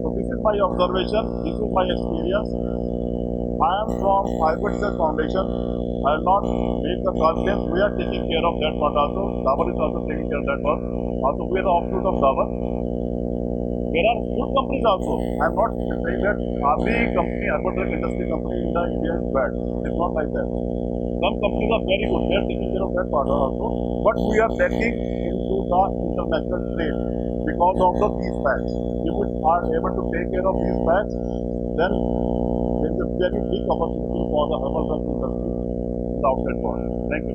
So this is my observation, this is my experience. I am from Ayurvedic Foundation. I will not make the call claims. We are taking care of that part also. Dabur is also taking care of that part. Also, we are the offshoot of Dabur. There are good companies also. I am not saying that every company, Ayurvedic industry company in the India is bad. It's not like that. Some companies are very good. They are taking care of that part also. But we are lacking into the international trade because of these facts. If we are able to take care of these facts, then there is a very big opportunity for the herbal drug industry in the outside world. Thank you.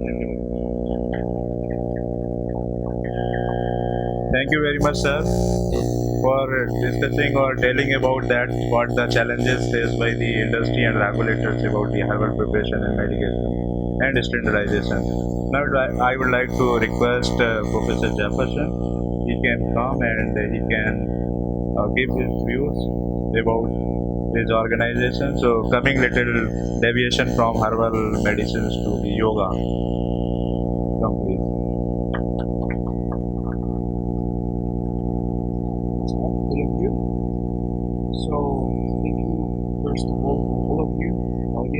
Thank you very much, sir, for discussing or telling about that, what the challenges faced by the industry and regulators about the herbal preparation and medication and standardization. Now, I would like to request Professor Jefferson. He can come and he can give his views about his organization. So, coming little deviation from herbal medicines to the yoga. Come please.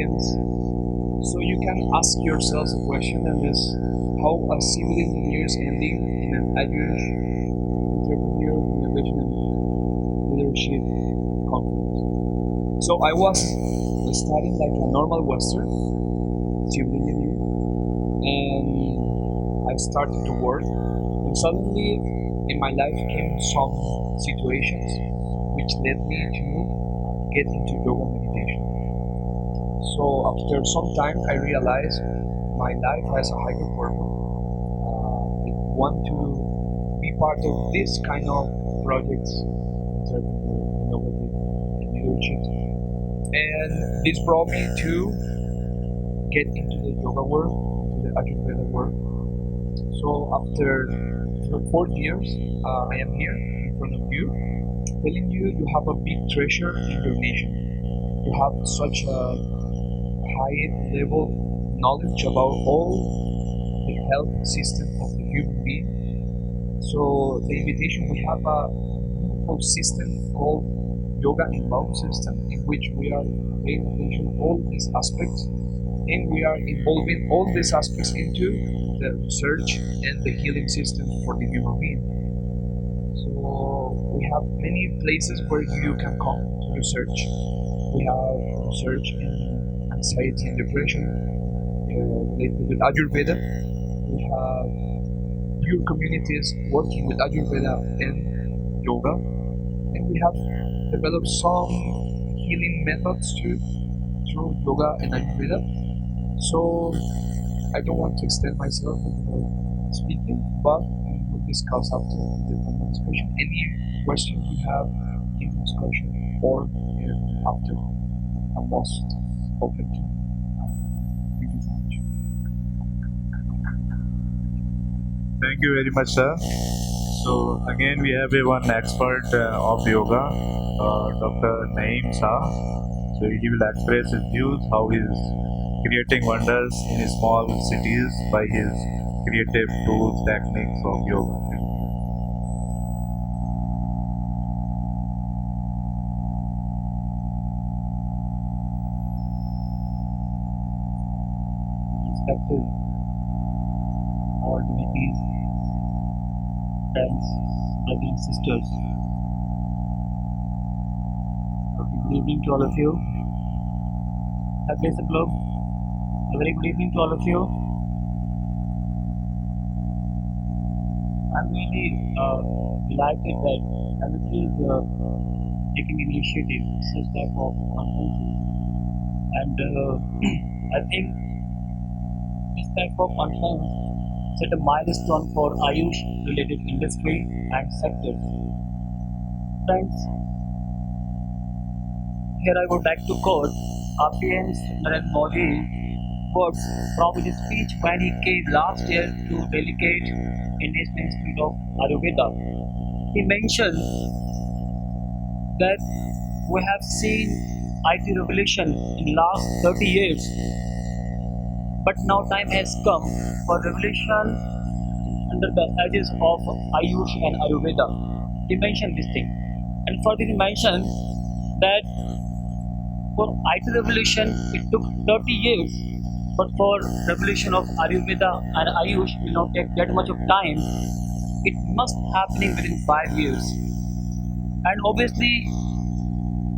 audience. So you can ask yourselves a question, and is how a civil engineer's ending in an Irish entrepreneur innovation and leadership conference. So I was studying like a normal Western civil engineer, and I started to work, and suddenly in my life came some situations which led me to get into yoga meditation. So after some time, I realized my life has a higher purpose. I want to be part of this kind of projects, innovative leadership, and this brought me to get into the yoga world, into the Ayurveda world. So after 4 years, I am here in front of you, telling you you have a big treasure in your nation. You have such a high level knowledge about all the health system of the human being. So the invitation, we have a beautiful system called yoga and bone system, in which we are paying attention to all these aspects, and we are involving all these aspects into the research and the healing system for the human being. So we have many places where you can come to research. We have research in anxiety and depression related with Ayurveda. We have pure communities working with Ayurveda and yoga, and we have developed some healing methods too through yoga and Ayurveda. So I don't want to extend myself in speaking, but we will discuss after the discussion. Any questions you have in the discussion or after, I'm most open to. Thank you so much. Thank you very much, sir. So again, we have a one expert of yoga, Dr. Naeem Shah. So he will express his views how he is creating wonders in small cities by his creative tools, techniques of yoga. Respected all deities, friends, brothers and sisters. Good evening to all of you. Happy Club. A very good evening to all of you. I'm really delighted that everybody is taking initiative in such type of conferences, and I think this type of conference set a milestone for Ayush related industry and sectors. Friends, here I would like to quote our PM Narendra Modi quotes from his speech when he came last year to delegate in National Institute of Ayurveda. He mentioned that we have seen IT revolution in last 30 years, but now time has come for revolution under the edges of Ayush and Ayurveda. He mentioned this thing, and further he mentioned that for IT revolution it took 30 years, but for revolution of Ayurveda and Ayush will not take that much of time. It must happening within 5 years. And obviously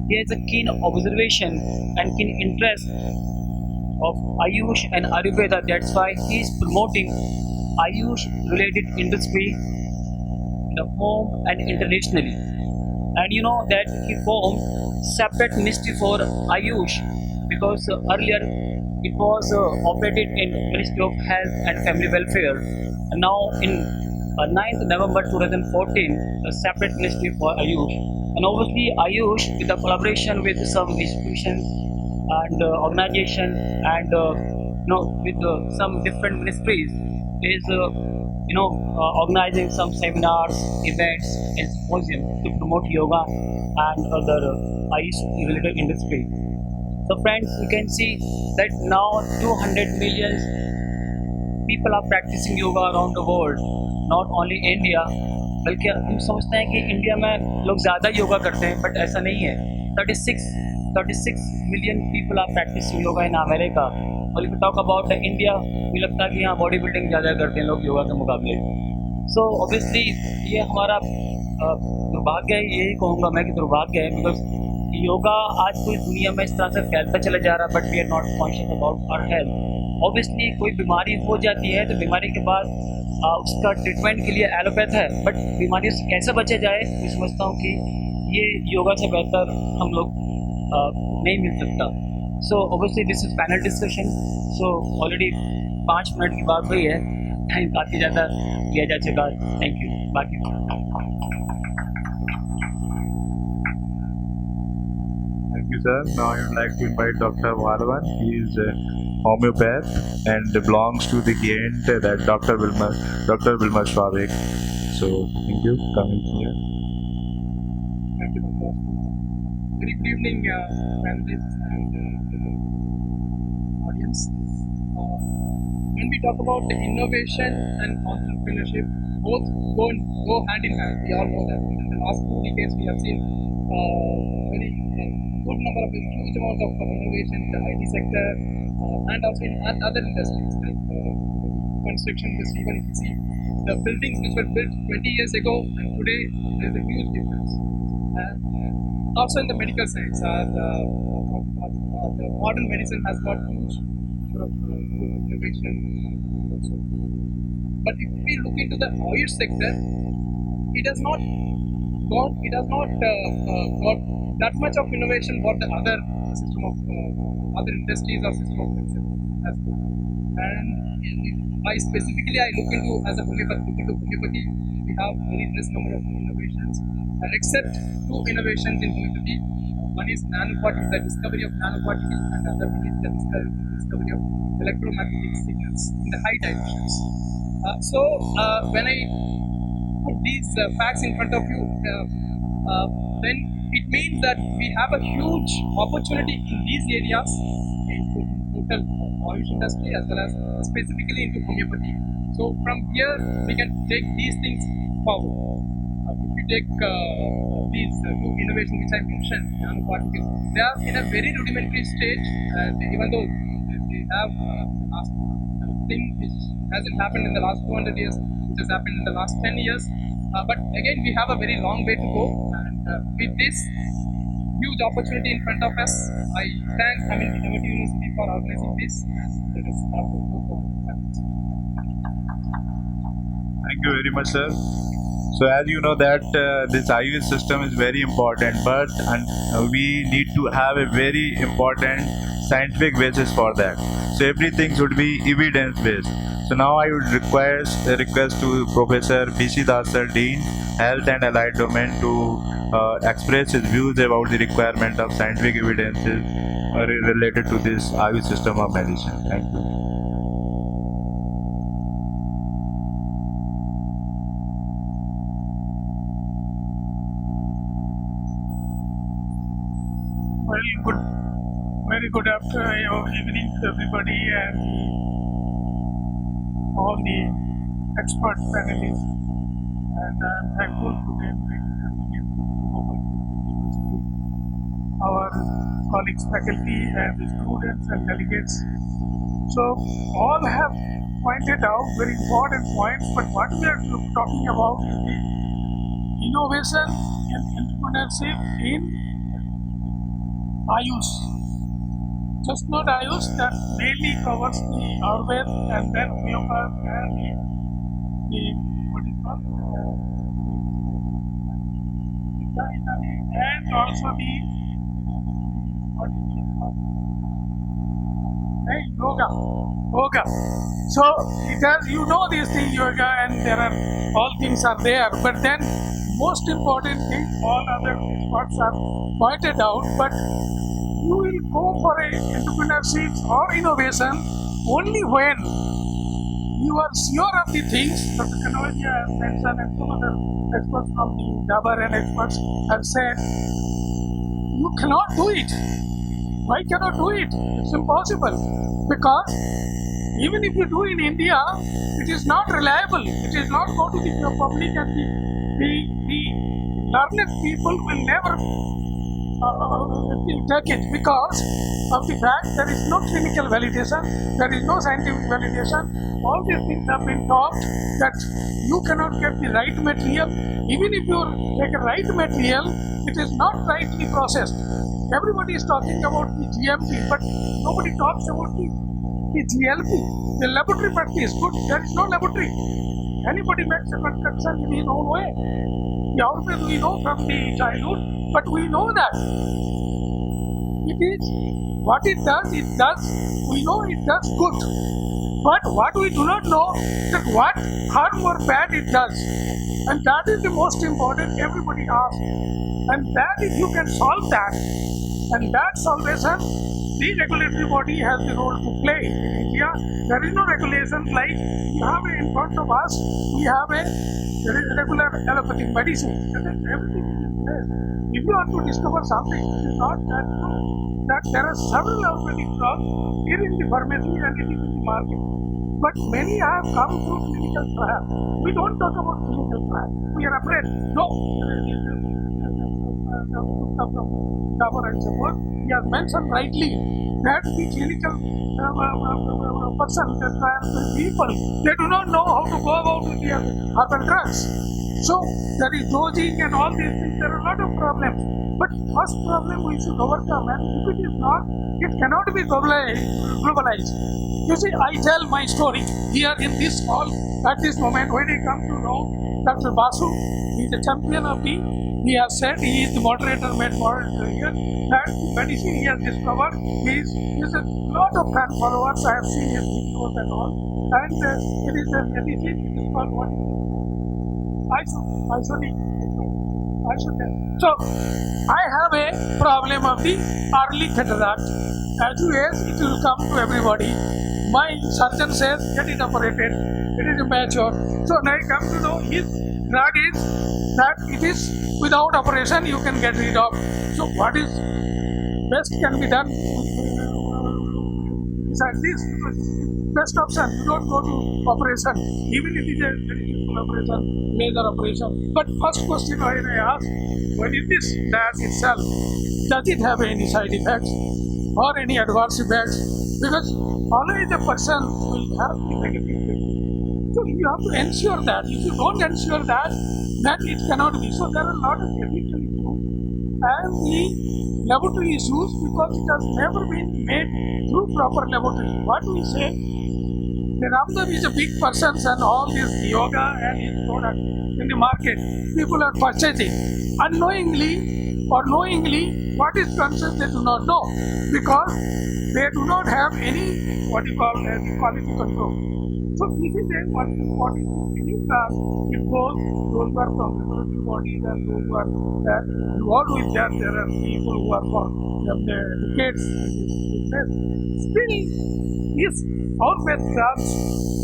he has a keen observation and keen interest of Ayush and Ayurveda. That's why he is promoting Ayush related industry in the home and internationally. And you know that he formed separate ministry for Ayush, because earlier it was operated in Ministry of Health and Family Welfare, and now in 9th November 2014 a separate ministry for Ayush. And obviously Ayush, with the collaboration with some institutions and organization and with some different ministries, is organizing some seminars, events and symposium to promote yoga and other Ayush related industry. So friends, you can see that now 200 million people are practicing yoga around the world, not only India. बल्कि हम समझते हैं कि India में लोग ज़्यादा योगा करते हैं, बट ऐसा नहीं है. 36 36 million people are practicing yoga in America. और if you talk about India, मुझे लगता है कि यहाँ बॉडी बिल्डिंग ज़्यादा करते हैं लोग योगा के मुकाबले. So obviously ये हमारा दुर्भाग्य है, यही कहूँगा मैं कि दुर्भाग्य है, बिकॉज योगा आज पूरी दुनिया में इस तरह से फैलता चला जा रहा है, but we are not conscious about our health. Obviously कोई बीमारी हो जाती है तो बीमारी के बाद उसका ट्रीटमेंट के लिए एलोपैथ है, बट बीमारियों से कैसे बचा जाए मैं समझता हूँ कि ये योगा से बेहतर हम लोग नहीं मिल सकता. So obviously this is panel discussion. So already 5 minute की बात हुई है, टाइम काफ़ी ज़्यादा लिया जा चुका. Thank you. बाकी Thank you, sir. Now I would like to invite Dr. Valwan. He is a homeopath and belongs to the client that Dr. Wilmer Schwabek. So thank you coming here. Thank you, Dr. Very good evening, panelists and audience. When we talk about innovation and entrepreneurship, both go hand in hand. We all know that in the last 2 decades we have seen very good number of huge amount of innovation in the IT sector and also in other industries like construction industry. Even if you see the buildings which were built 20 years ago and today, there is a huge difference. Also in the medical science, the modern medicine has got huge innovation also. But if we look into the oil sector, it has not got that much of innovation what the other system of other industries or system of medicine has got. And I specifically look into as a homeopathy, we have very less number of innovations, except 2 innovations in homeopathy. One is nanoparticle, the discovery of nanoparticles, and the other one is the discovery of electromagnetic signals in the high dimensions. When I put these facts in front of you, then it means that we have a huge opportunity in these areas, in total oil industry as well as specifically into homeopathy. So from here we can take these things forward. If we take these 2 innovations which I mentioned, nanoparticles, they are in a very rudimentary stage, and even though they have last thing which hasn't happened in the last 200 years, which has happened in the last 10 years. But again, we have a very long way to go, and with this huge opportunity in front of us, I thank Innovative University for organizing this, and let us have to go forward. Thank you very much, sir. So as you know that this IUS system is very important, but we need to have a very important scientific basis for that. So everything should be evidence based. So now I would request to Professor B.C. Das, sir, Dean, Health and Allied Domain, to express his views about the requirement of scientific evidences related to this IUS system of medicine. Thank you. Very good evening to everybody and all the expert panelists. And I'm thankful to them our colleagues, faculty, and the students and delegates. So all have pointed out very important points, but what we are talking about is the innovation and entrepreneurship in Ayush. Just not Ayush, that mainly covers the Ayurveda and then homeopathy and the what is called and also the what is it called? Yoga. So it has, you know, these things, yoga, and there are all things are there, but then most important thing, all other experts are pointed out, but you will go for a entrepreneurship or innovation only when you are sure of the things. Dr. Kanoja has mentioned, and some other experts from the Dabar and experts have said, you cannot do it. Why cannot do it? It's impossible. Because even if you do in India, it is not reliable. It is not go to the public, and the learned people will never take it because of the fact there is no clinical validation, there is no scientific validation. All these things have been taught that you cannot get the right material. Even if you take a right material, it is not rightly processed. Everybody is talking about the GMP, but nobody talks about the GLP, the laboratory practice. Good, there is no laboratory. Anybody makes a construction in his own way. The outfit we know from the childhood, but we know that it is what it does, we know it does good. But what we do not know that what harm or bad it does. And that is the most important everybody asks. And that if you can solve that, and that salvation, the regulatory body has the role to play. In India, there is no regulation like you have in front of us, we have a regular allopathic medicine. And then everything is there. If you want to discover something, it is not that that there are several allopathic drugs here in the pharmacy and it is in the market. But many have come through clinical trial. We don't talk about clinical trial. We are afraid. No. He has mentioned rightly that the clinical person, the trial people, they do not know how to go about with the other drugs. So there is dosing and all these things. There are a lot of problems. But first problem we should overcome, and if it is not, it cannot be globalized. You see, I tell my story here in this hall at this moment when I come to know Dr. Basu, he is the champion of the, he has said he is the moderator made moderator here, that medicine he has discovered, he is a lot of fan followers, I have seen his videos and all, and it is a medicine, it is called what? So, I have a problem of the early cataract. As you age, it will come to everybody. My surgeon says, get it operated. It is mature. So now I come to know his drug is that it is without operation you can get rid of. So what is best can be done besides this? Best option, you don't go to operation, even if it is a very simple operation, laser operation. But first question I ask, when it is that itself, does it have any side effects or any adverse effects? Because always the person will have the negative effect. So you have to ensure that. If you don't ensure that, then it cannot be. So there are a lot of technical issues and the laboratory issues because it has never been made through proper laboratory. What we say, the Ramdev is a big person and all this yoga and his product in the market, people are purchasing. Unknowingly or knowingly, what is concerned they do not know because they do not have any what you call quality control. So this is a one important thing it goes those who are from the bodies and those who are involved with that. There are people who are for decades in this business. Still, is all-based drugs,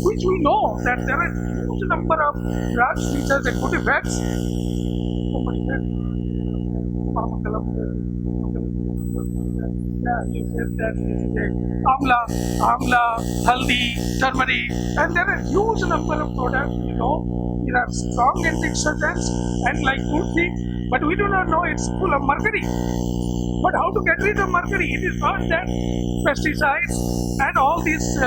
which we know that there are a huge number of drugs which has a good effects. Somebody said, you said that this is a amla, haldi, turmeric, and there are a huge number of products, you know, there are strong antioxidants and like toothpick, but we do not know it's full of mercury. But how to get rid of mercury? It is not that pesticides and all these the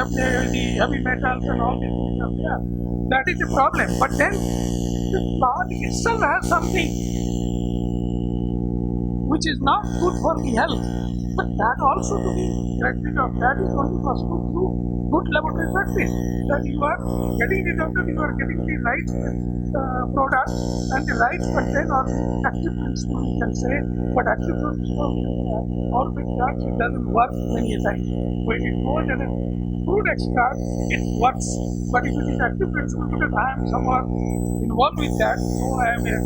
heavy metals and all these things are there. That is the problem. But then the plant itself has something which is not good for the health. But that also to be get rid of, that is only possible through good laboratory practice. That you are getting rid of it, you are getting the right product and the right content or active principle you can say, but active principle all with that it doesn't work many times. When it goes as a food extract, it works. But if it is active principle, because I am somewhat involved with that, so I am a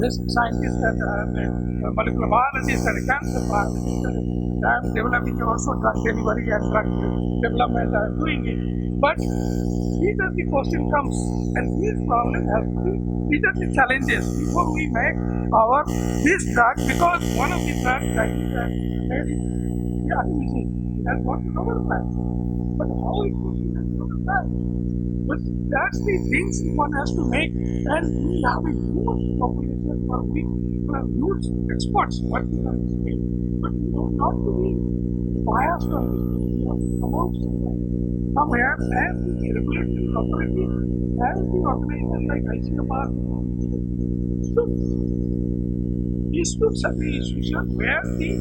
basic scientist and I am a molecular biologist and a cancer biologist. I am developing also drug delivery and drug development. I am doing it. But these are the question comes, and these problems have to be, these are the challenges before we make our this drug, because one of the drugs that is made is the artificial. It has got to our plant. But how it goes to our plant? But that's the things one has to make, and we have a huge population for which huge experts working on this field. But you know, not to be biased on this field, you have to come out somewhere as the regulatory authority, as the organization like ICMR, should set the institution where the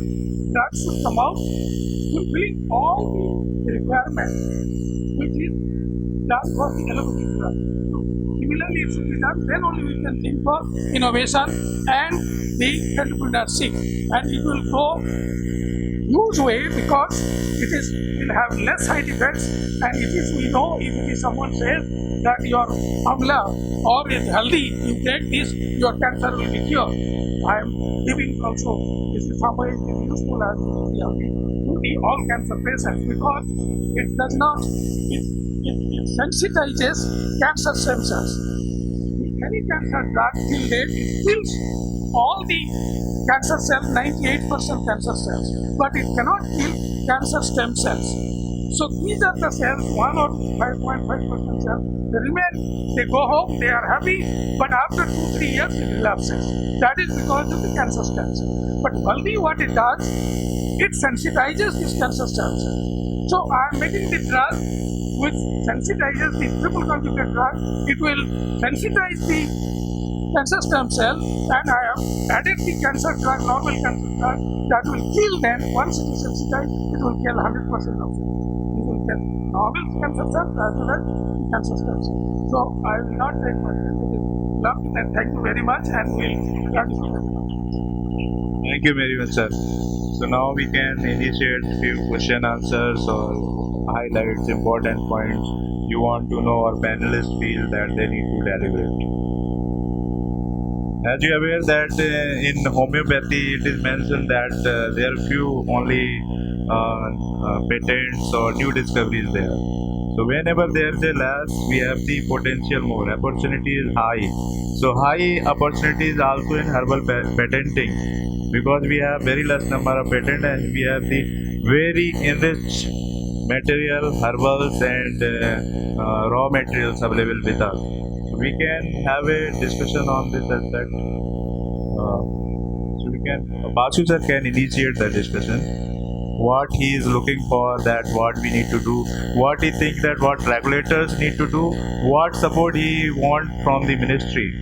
drugs should come out fulfilling all the requirements which is done for the allopathic drug. Similarly, it should be done, then only we can think for innovation and the entrepreneurship. And it will go huge way because will have less side effects, and if we know, if it is someone says that your amla or is healthy, you take this, your cancer will be cured. I am giving also, this is how it is useful as to the all cancer patients because it does not, it sensitizes cancer stem cells. Any cancer drug till date, it kills all the cancer cells, 98% cancer cells, but it cannot kill cancer stem cells. So these are the cells, 1 or 5.5% cells, they remain, they go home, they are happy, but after 2-3 years it relapses. That is because of the cancer stem cell. But Valdi, what it does, it sensitizes this cancer stem cell. So I am making the drug which sensitizes the triple conjugate drug, it will sensitize the cancer stem cell, and I have added the cancer drug, normal cancer drug, that will kill them. Once it is sensitized, it will kill 100% of it. It will kill normal cancer cells as well as cancer stem cells. So I will not take my time. It is loved, and thank you very much, and we will continue. Thank you very much, sir. So now we can initiate few question answers or highlights important points you want to know or panelists feel that they need to deliberate. As you are aware that in homeopathy it is mentioned that there are few only patents or new discoveries there. So whenever there is a loss, we have the potential more. Opportunity is high. So high opportunity is also in herbal patenting because we have very less number of patent and we have the very enriched material, herbals and raw materials available with us. We can have a discussion on this aspect. So we can, Basu sir can initiate the discussion. What he is looking for, that what we need to do, what he thinks that what regulators need to do, what support he want from the ministry,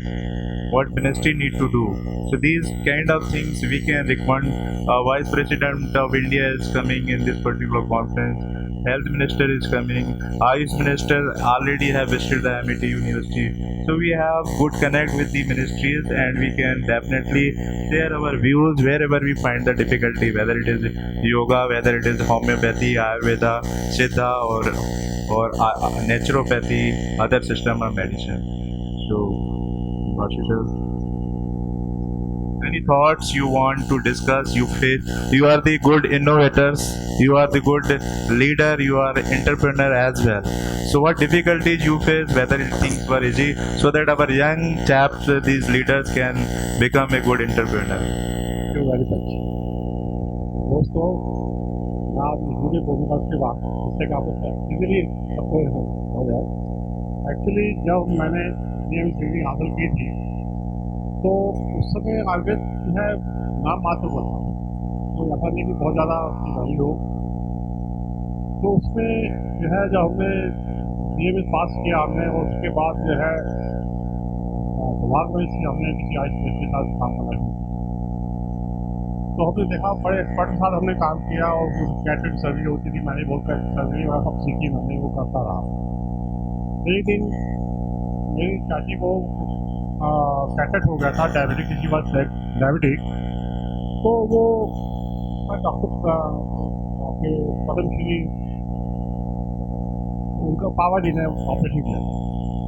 what ministry need to do. So these kind of things we can recommend. Vice President of India is coming in this particular conference. Health Minister is coming. Ayush Minister already have visited the MIT University. So we have good connect with the ministries and we can definitely share our views wherever we find the difficulty, whether it is yoga, whether it is homeopathy, Ayurveda, Siddha or naturopathy, other system of medicine. So, any thoughts you want to discuss? You are the good innovators, you are the good leader, you are entrepreneur as well. So what difficulties you face, whether things were easy, so that our young chaps, these leaders can become a good entrepreneur. Thank you very much. दोस्तों, मैं आप मुझे बोलूँगा उसके बाद इससे क्या होता है इजीली सबको हो जाए। एक्चुअली जब मैंने नियम डिग्री हासिल की थी तो उस समय आयुर्वेद जो है नाम मात्र हुआ था, तो ऐसा नहीं कि बहुत ज़्यादा वैल्यू हो। तो उसमें जो है जब हमने नियमित पास किया हमने और उसके बाद जो है दिमाग में से हमने किसी आयुष के साथ काम करना है तो हमने देखा बड़े एक्सपर्ट के साथ हमने काम किया और कैटेट सर्जरी होती थी, मैंने बहुत कैटेट सर्जरी वगैरह सब सीखी, मैंने वो करता रहा। एक दिन मेरी चाची को कैटेट हो गया था, डायबिटिक किसी बात डायबिटिक, तो वो डॉक्टर आपके पद्मश्री उनका पावा जी ने ऑपरेशन किया।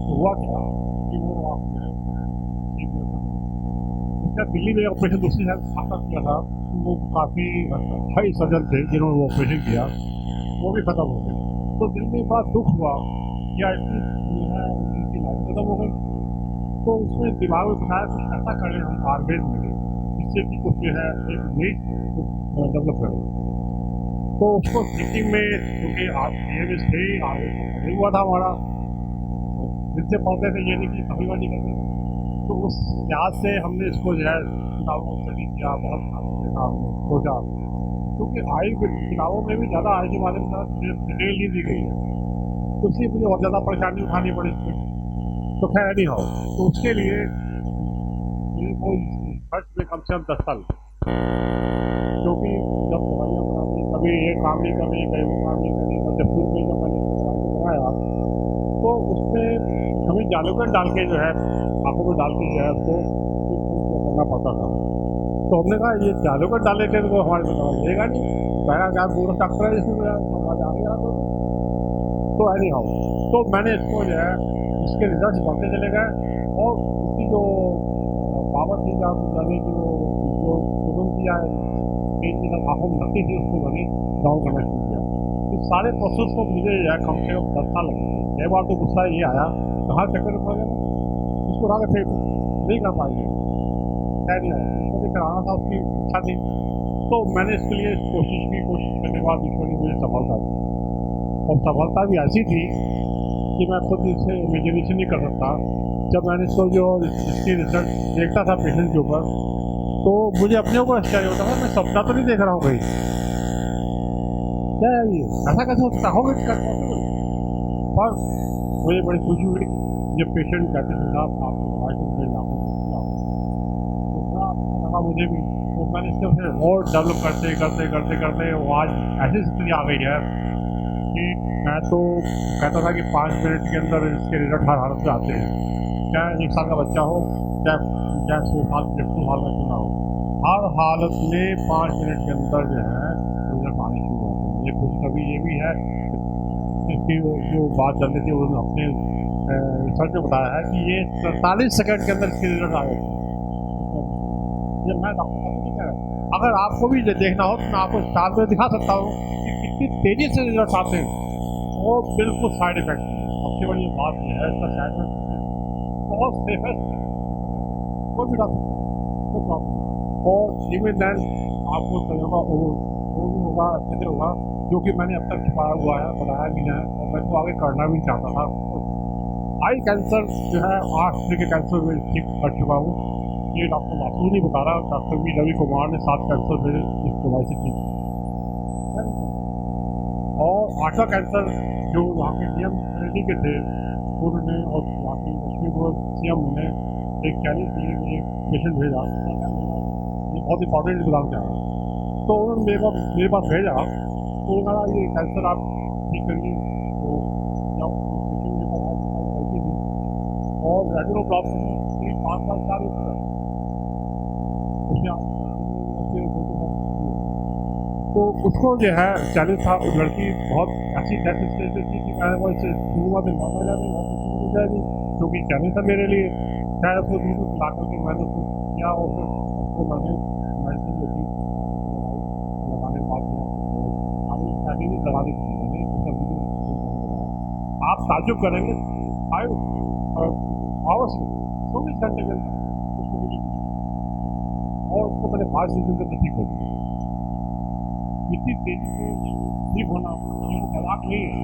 तो हुआ क्या कि वो उसका दिल्ली में ऑपरेशन दूसरी साथ किया था, वो काफ़ी हाई सर्जन थे जिन्होंने वो ऑपरेशन किया, वो भी ख़त्म हो गए। तो दिल में बड़ा दुख हुआ या इनकी लाइफ खत्म हो गई। तो उसमें दिमाग में बनाया कुछ ऐसा करें हम आयुर्वेद में जिससे कि कुछ जो है एक नई डेवलप करें। तो उसको सिक्किम में क्योंकि ये थे आगे हुआ था हमारा, जिससे पढ़ते थे ये नहीं कि कभी नहीं करते, तो उस लिहाज से हमने इसको जो है किताबों को स्टडी किया, बहुत देखा हमने, सोचा, क्योंकि आई किताबों में भी ज़्यादा आई के बारे में डिटेल नहीं दी गई है, तो इसलिए मुझे और ज़्यादा परेशानी उठानी पड़ी इसमें। तो खैर नहीं हो, तो उसके लिए मेरे को खर्च में कम से कम 10 साल, क्योंकि जब दवाइयाँ बनानी, कभी ये काम नहीं करनी, कहीं वो काम नहीं करनी, तो जब शुरू में जब मैंने दवाई को बनाया तो उसमें हमें जालूगन डाल के जो है आँखों में डाल के जो है उसको करना पड़ता था। तो हमने कहा ये जालूगन डालने के तो हमारे को दवाई देगा नहीं, मैं क्या पूरा डॉक्टर है जिसमें समझ आ गया। तो एनी हाउ, तो मैंने इसको जो है इसके रिजल्ट बढ़ते चले गए, और उसकी जो पावर थी जहाँ जाने की जो तुरंत किया आँखों में लगती थी उसको मैंने डाउन करना शुरू किया। इस सारे प्रोसेस को मुझे जो है कम से कम 10 साल लगे। कई बार तो गुस्सा ये आया, कहाँ चक्कर में पड़ गया, इसको उठा के फेंक नहीं कर पाएंगे, खैर नहीं आया, मुझे कराना था, उसकी इच्छा थी। तो मैंने इसके लिए कोशिश करने के बाद ईश्वर ने मुझे सफलता दी, और सफलता भी ऐसी थी कि मैं खुद इसे इमेजिनेशन नहीं कर सकता। जब मैंने इसको जो इसकी रिजल्ट देखता था पेशेंट के ऊपर, तो मुझे अपने ऊपर आश्चर्य होता था, मैं सपना तो नहीं देख रहा हूँ कहीं, क्या है ये, ऐसा कैसे होता होगा पॉसिबल। पर मुझे बड़ी खुशी हुई जब पेशेंट कहते थे साहब आपको दवाई तो मिल रहा तो थोड़ा अच्छा लगा मुझे भी। तो मैंने इससे फिर और डेवलप करते करते करते करते वो आज ऐसी स्थिति आ गई है कि मैं तो कहता था कि 5 मिनट के अंदर इसके रिजल्ट हर हालत में आते हैं, चाहे 1 साल का बच्चा हो, चाहे 100 साल 150 साल का क्यों ना हो, हर हालत में 5 मिनट के अंदर जो है रिजल्ट आने शुरू होते हैं। ये खुश कभी ये भी है, इसकी जो बात चल रही थी उन्होंने अपने रिसर्च में बताया है कि ये 43 सेकंड के अंदर इसके रिजल्ट आए। ये मैं डॉक्टर को नहीं कह रहा, अगर आपको भी देखना हो तो मैं आपको साथ में दिखा सकता हूँ कि कितनी तेज़ी से रिजल्ट आते हैं, और बिल्कुल साइड इफेक्ट। सबसे बड़ी बात यह है इसका साइड इफेक्ट बहुत सेफेस्ट है, कोई भी डॉक्टर कोई प्रॉब्लम। और इवन देन आपको तजुर्बा वो भी होगा, अच्छे से होगा, जो कि मैंने अब तक छुपाया हुआ है, बताया भी है, और मैं तो आगे करना भी चाहता था। आई कैंसर जो है 8 तरह के कैंसर में ठीक कर चुका हूँ, ये डॉक्टर मासूम नहीं बता रहा, डॉक्टर वी रवि कुमार ने 7 कैंसर मेरे इस दवाई से ठीक। और 8वां कैंसर जो वहाँ के सी एम रेड्डी के थे उन्होंने, और वहाँ के लक्ष्मीपुर सी एम ने एक चैलेंज के लिए एक पेशेंट भेजा, ये बहुत इंपॉर्टेंट बताना चाह रहा, तो उन्होंने मेरे पास भेजा, तो उन्होंने ये कैंसर आप ठीक करिए। तो जब पेशेंट के पास गलती थी और रेगुलर प्रॉब्लम में 5 साल 4 तो उसको जो है चैलेंज था, उस लड़की बहुत ऐसी डेथ स्टेज थी कि मैं वो इसे शुरुआत में माना जाएगी और कुछ मिल जाएगी, क्योंकि चैलेंज था मेरे लिए। शायद उसको दूर ला करके मैंने उसको किया, और फिर उसको मैंने मेडिसिन देखी लगाने के बाद आगे भी दवा दी मैंने। आप ताजुब करेंगे 5 आवर्स 24 घंटे के अंदर उसको मिली, और उसको मैंने 5 दिन के अंदर ठीक कर दिया। इतनी तेजी से ठीक होना मजाक नहीं है।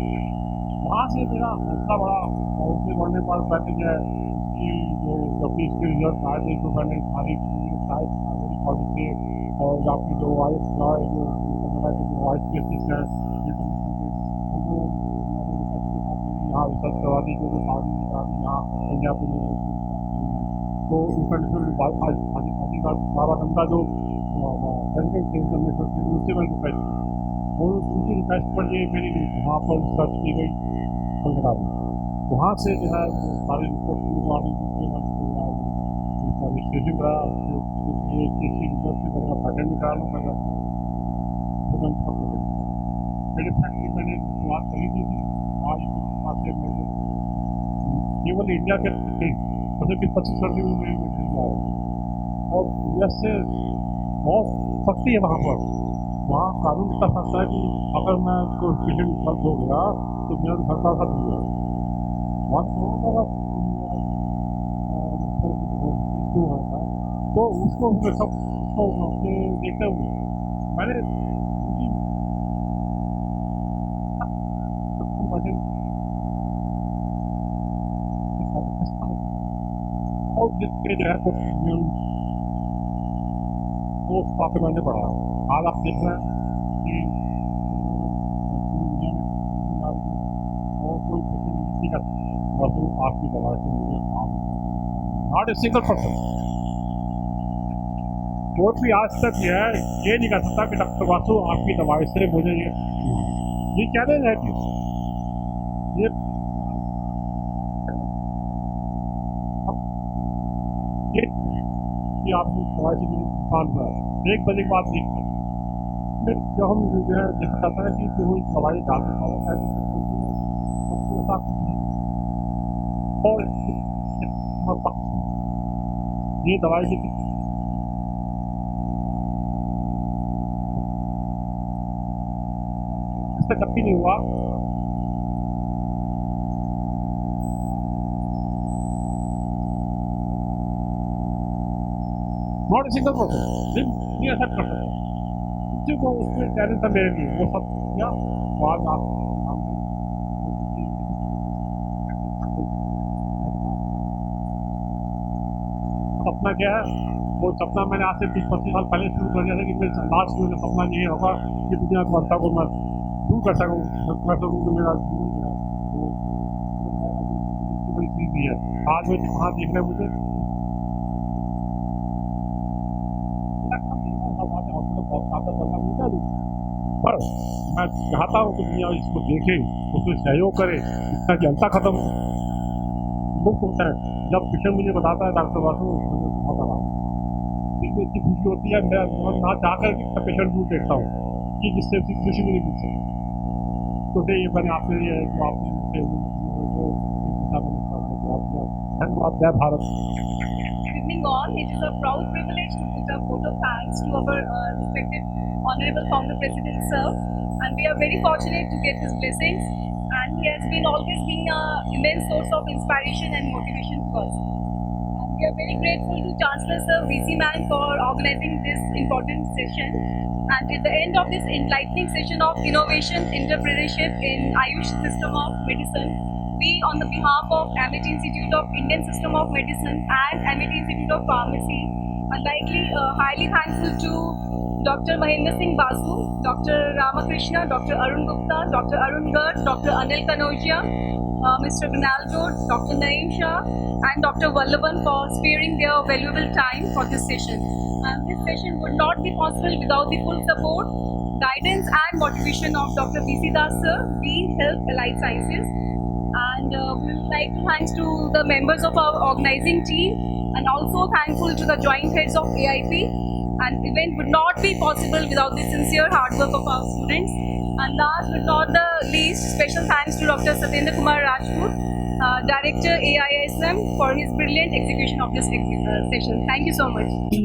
वहाँ से मेरा हौसला बढ़ा, और उससे बढ़ने पर मैंने जो है उसकी जो जब इसके रिजल्ट आए थे तो मैंने सारी मेरी कॉलेज से, और आपकी जो वाइस जो वाइस केसेस हैं उनको मैंने यहाँ रिसर्च करवा दी, जो यहाँ पंजाब में। तो इंटरनेशनल बाबा जो प्रेसिडेंट उससे मैं रिक्वेस्ट की, और उनकी रिक्वेस्ट पर ये मेरी वहाँ पर रिसर्च की गई कलकत्ता में। वहाँ से जो है सारी रिपोर्ट रजिस्ट्रेशन करा, ये रिसर्च से मेरा पैटर्न भी करा लूँ। मेरे फैक्ट्री मैंने शुरुआत करी थी आज से मैंने केवल इंडिया के मतलब कि 25 कंट्री में मेरी आ रही है, और यूएस से बहुत सख्ती है वहाँ पर। वहाँ कानून इतना सख्त है कि अगर मैं कोई पेशेंट गलत हो गया तो मेरा घर का खत्म हो गया। वहाँ क्यों होता है, तो उसको सब उसको अपने देखते हुए मैंने और जिसके जो है वो काफ़ी मैंने पढ़ा। आज आप देख रहे हैं कि दुनिया में और कोई पेशेंट नहीं कर और तो आपकी दवा से मुझे नॉट ए सिंगल पर्सन। कोई भी आज तक ये नहीं कर सकता कि डॉक्टर वासु आपकी दवाई से मुझे ये चैलेंज है कि ये कि आपकी दवाई से मुझे नुकसान हुआ है। एक बजे के बाद नहीं, फिर जब हम जो है देखा जाता है कि कोई दवाई डालने वाला है और ये दवाई की इससे कभी नहीं हुआ नॉट ए सिंगल पर्सन नहीं एक्सेप्ट कर सकते जो उसमें चैलेंज था मेरे लिए वो सब किया। बाद आप सपना क्या है, वो सपना मैंने आज से 20-25 साल पहले शुरू कर दिया था कि मेरे लास्ट में सपना ये होगा कि दुनिया की वार्ता को मैं दूर कर सकूँ तो मेरा बड़ी चीज़ भी है। आज वो वहाँ देख रहे हैं मुझे पर मैं चाहता हूँ कि दुनिया इसको देखे, उसमें सहयोग करे, इसका जनता खत्म मुक्त होता है। जब पेशेंट मुझे बताता है डॉक्टर वासु मुझे बहुत आराम इसमें इतनी खुशी होती है। मैं ना चाहकर मैं पेशेंट दूर देखता हूँ कि जिससे उसकी खुशी मुझे मिल सके। तो ये मैंने आपसे ये जो आपने धन्यवाद। जय Bharat. Evening all, it is a proud privilege to put a vote of thanks to our respected Honorable Founder President Sir, and we are very fortunate to get his blessings, and he has been always been an immense source of inspiration and motivation to us. And we are very grateful to Chancellor Sir VC Man for organizing this important session, and at the end of this enlightening session of innovation, entrepreneurship in Ayush system of medicine, we, on the behalf of Amity Institute of Indian System of Medicine and Amity Institute of Pharmacy, are highly thankful to Dr. Mahendra Singh Basu, Dr. Ramakrishna, Dr. Arun Gupta, Dr. Arun Garg, Dr. Anil Kanoja, Mr. Ronaldo, Dr. Naeem Shah, and Dr. Vallavan for sparing their valuable time for this session. And this session would not be possible without the full support, guidance, and motivation of Dr. VC Das Sir, V Health Allied Sciences. And we would like to thanks to the members of our organizing team, and also thankful to the joint heads of AIP. And event would not be possible without the sincere hard work of our students. And last but not the least, special thanks to Dr. Satyendra Kumar Rajput, Director AISM, for his brilliant execution of this session. Thank you so much.